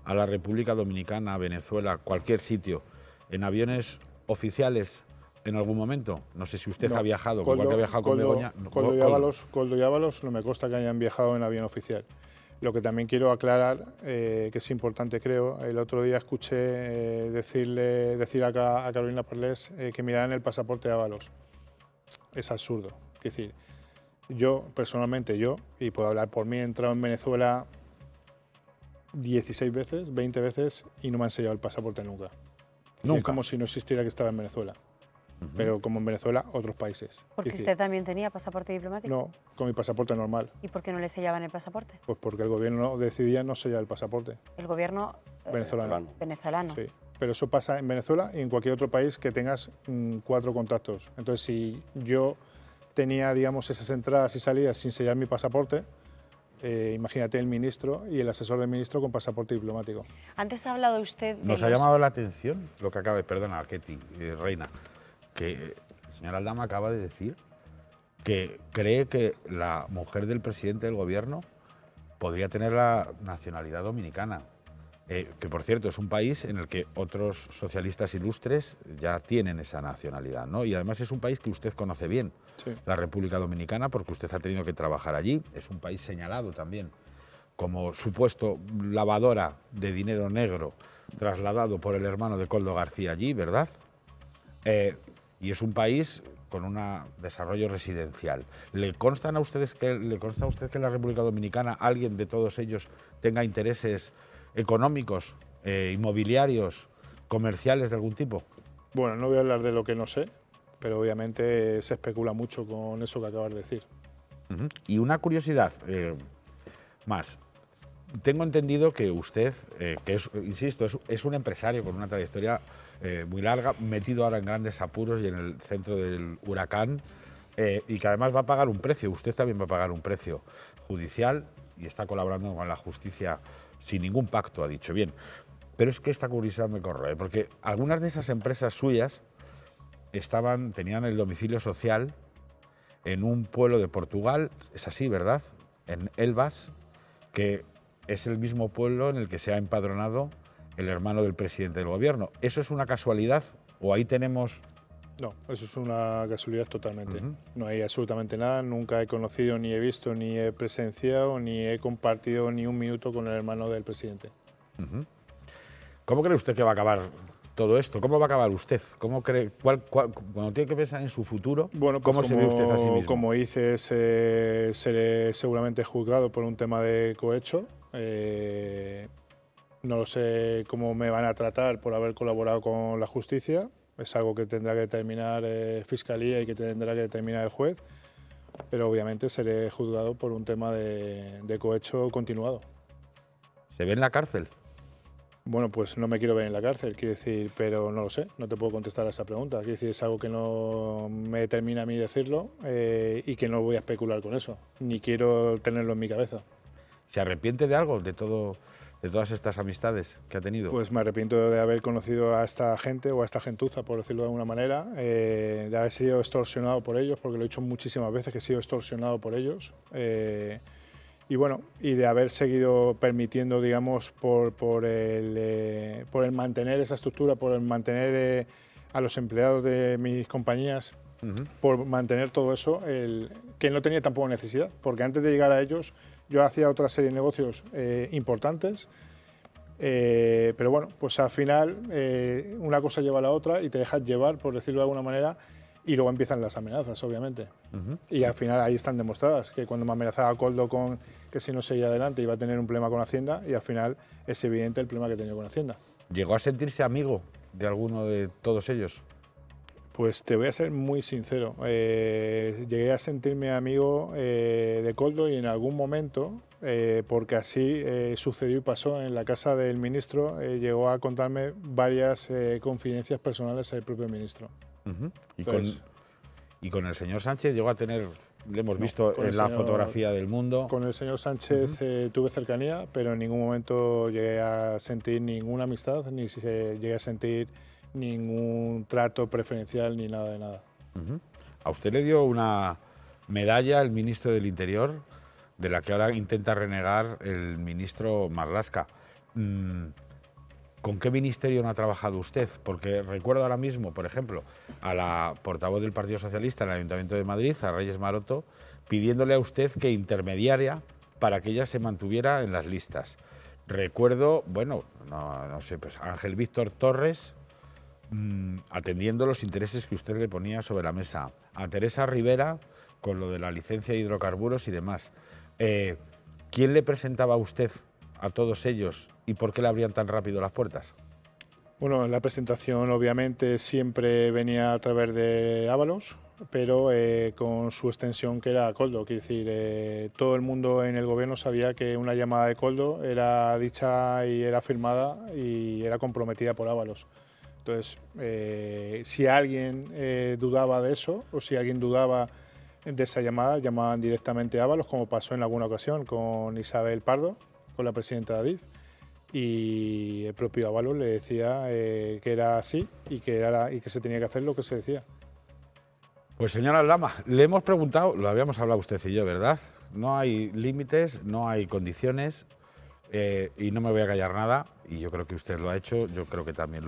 a la República Dominicana, a Venezuela, cualquier sitio, en aviones oficiales en algún momento? No sé si usted ha viajado, igual que ha viajado con Begoña.
Koldo y Ábalos no me consta que hayan viajado en avión oficial. Lo que también quiero aclarar, que es importante creo, el otro día escuché decir a Carolina Parlés que miraran el pasaporte de Ábalos. Es absurdo. Es decir, yo personalmente, y puedo hablar por mí, he entrado en Venezuela 16 veces, 20 veces y no me han sellado el pasaporte nunca.
Nunca.
Es como si no existiera que estaba en Venezuela. Pero como en Venezuela, otros países.
¿Porque usted también tenía pasaporte diplomático?
No, con mi pasaporte normal.
¿Y por qué no le sellaban el pasaporte?
Pues porque el gobierno decidía no sellar el pasaporte.
El gobierno venezolano.
Sí, pero eso pasa en Venezuela y en cualquier otro país que tengas 4 contactos. Entonces, si yo tenía, digamos, esas entradas y salidas sin sellar mi pasaporte, imagínate el ministro y el asesor del ministro con pasaporte diplomático.
Antes ha hablado usted de
Nos ha llamado la atención lo que acaba de... Perdona, Ketty, Reina, que el señor Aldama acaba de decir que cree que la mujer del presidente del gobierno podría tener la nacionalidad dominicana. Que por cierto es un país en el que otros socialistas ilustres ya tienen esa nacionalidad, ¿no? Y además es un país que usted conoce bien,
sí,
la República Dominicana, porque usted ha tenido que trabajar allí. Es un país señalado también como supuesto lavadora de dinero negro trasladado por el hermano de Koldo García allí, ¿verdad? Y es un país con un desarrollo residencial. ¿Le consta a usted que en la República Dominicana alguien de todos ellos tenga intereses económicos, inmobiliarios, comerciales de algún tipo?
Bueno, no voy a hablar de lo que no sé, pero obviamente se especula mucho con eso que acabas de decir.
Y una curiosidad más. Tengo entendido que usted, que es, insisto, es un empresario con una trayectoria muy larga, metido ahora en grandes apuros y en el centro del huracán, y que además va a pagar un precio. Usted también va a pagar un precio judicial y está colaborando con la justicia sin ningún pacto, ha dicho bien. Pero es que esta curiosidad me corroe, porque algunas de esas empresas suyas tenían el domicilio social en un pueblo de Portugal, es así, ¿verdad? En Elvas, que es el mismo pueblo en el que se ha empadronado el hermano del presidente del gobierno. ¿Eso es una casualidad o ahí tenemos...?
No, eso es una casualidad totalmente. No hay absolutamente nada, nunca he conocido, ni he visto, ni he presenciado, ni he compartido ni un minuto con el hermano del presidente.
¿Cómo cree usted que va a acabar todo esto? ¿Cómo va a acabar usted? ¿Cómo cree, cuando tiene que pensar en su futuro,
bueno, pues
cómo se ve usted a sí mismo?
Como dices, seré seguramente juzgado por un tema de cohecho. No lo sé cómo me van a tratar por haber colaborado con la justicia. Es algo que tendrá que determinar Fiscalía y que tendrá que determinar el juez, pero obviamente seré juzgado por un tema de cohecho continuado.
¿Se ve en la cárcel?
Bueno, pues no me quiero ver en la cárcel, quiero decir, pero no lo sé, no te puedo contestar a esa pregunta. Quiero decir, es algo que no me determina a mí decirlo y que no voy a especular con eso, ni quiero tenerlo en mi cabeza.
¿Se arrepiente de algo, de todas estas amistades que ha tenido?
Pues me arrepiento de haber conocido a esta gente o a esta gentuza, por decirlo de alguna manera, de haber sido extorsionado por ellos, porque lo he dicho muchísimas veces que he sido extorsionado por ellos. Y bueno, y de haber seguido permitiendo, digamos, por el mantener esa estructura, por el mantener a los empleados de mis compañías, por mantener todo eso, que no tenía tampoco necesidad, porque antes de llegar a ellos yo hacía otra serie de negocios importantes, pero bueno, pues al final una cosa lleva a la otra y te dejas llevar, por decirlo de alguna manera, y luego empiezan las amenazas, obviamente. Y al final ahí están demostradas, que cuando me amenazaba Koldo con que si no seguía adelante iba a tener un problema con Hacienda, y al final es evidente el problema que he tenido con Hacienda.
¿Llegó a sentirse amigo de alguno de todos ellos?
Pues te voy a ser muy sincero. Llegué a sentirme amigo de Koldo y en algún momento, porque así sucedió y pasó en la casa del ministro, llegó a contarme varias confidencias personales al propio ministro.
Y con el señor Sánchez llegó a tener, le hemos visto en la fotografía del Mundo.
Con el señor Sánchez tuve cercanía, pero en ningún momento llegué a sentir ninguna amistad, ni llegué a sentir ningún trato preferencial ni nada de nada.
A usted le dio una medalla el ministro del Interior, de la que ahora intenta renegar el ministro Marlaska. ¿Con qué ministerio no ha trabajado usted? Porque recuerdo ahora mismo, por ejemplo, a la portavoz del Partido Socialista en el Ayuntamiento de Madrid, a Reyes Maroto, pidiéndole a usted que intermediara para que ella se mantuviera en las listas. Recuerdo, bueno, no sé, pues Ángel Víctor Torres, atendiendo los intereses que usted le ponía sobre la mesa. A Teresa Rivera, con lo de la licencia de hidrocarburos y demás. ¿Quién le presentaba a usted a todos ellos y por qué le abrían tan rápido las puertas?
Bueno, la presentación obviamente siempre venía a través de Ábalos, pero con su extensión que era Koldo. Quiere decir, todo el mundo en el gobierno sabía que una llamada de Koldo era dicha y era firmada y era comprometida por Ábalos. Entonces, si alguien dudaba de eso o si alguien dudaba de esa llamada, llamaban directamente a Ábalos, como pasó en alguna ocasión con Isabel Pardo, con la presidenta de Adif, y el propio Ábalos le decía que era así y que se tenía que hacer lo que se decía.
Pues señora Aldama, le hemos preguntado, lo habíamos hablado usted y yo, ¿verdad? No hay límites, no hay condiciones y no me voy a callar nada y yo creo que usted lo ha hecho, yo creo que también lo he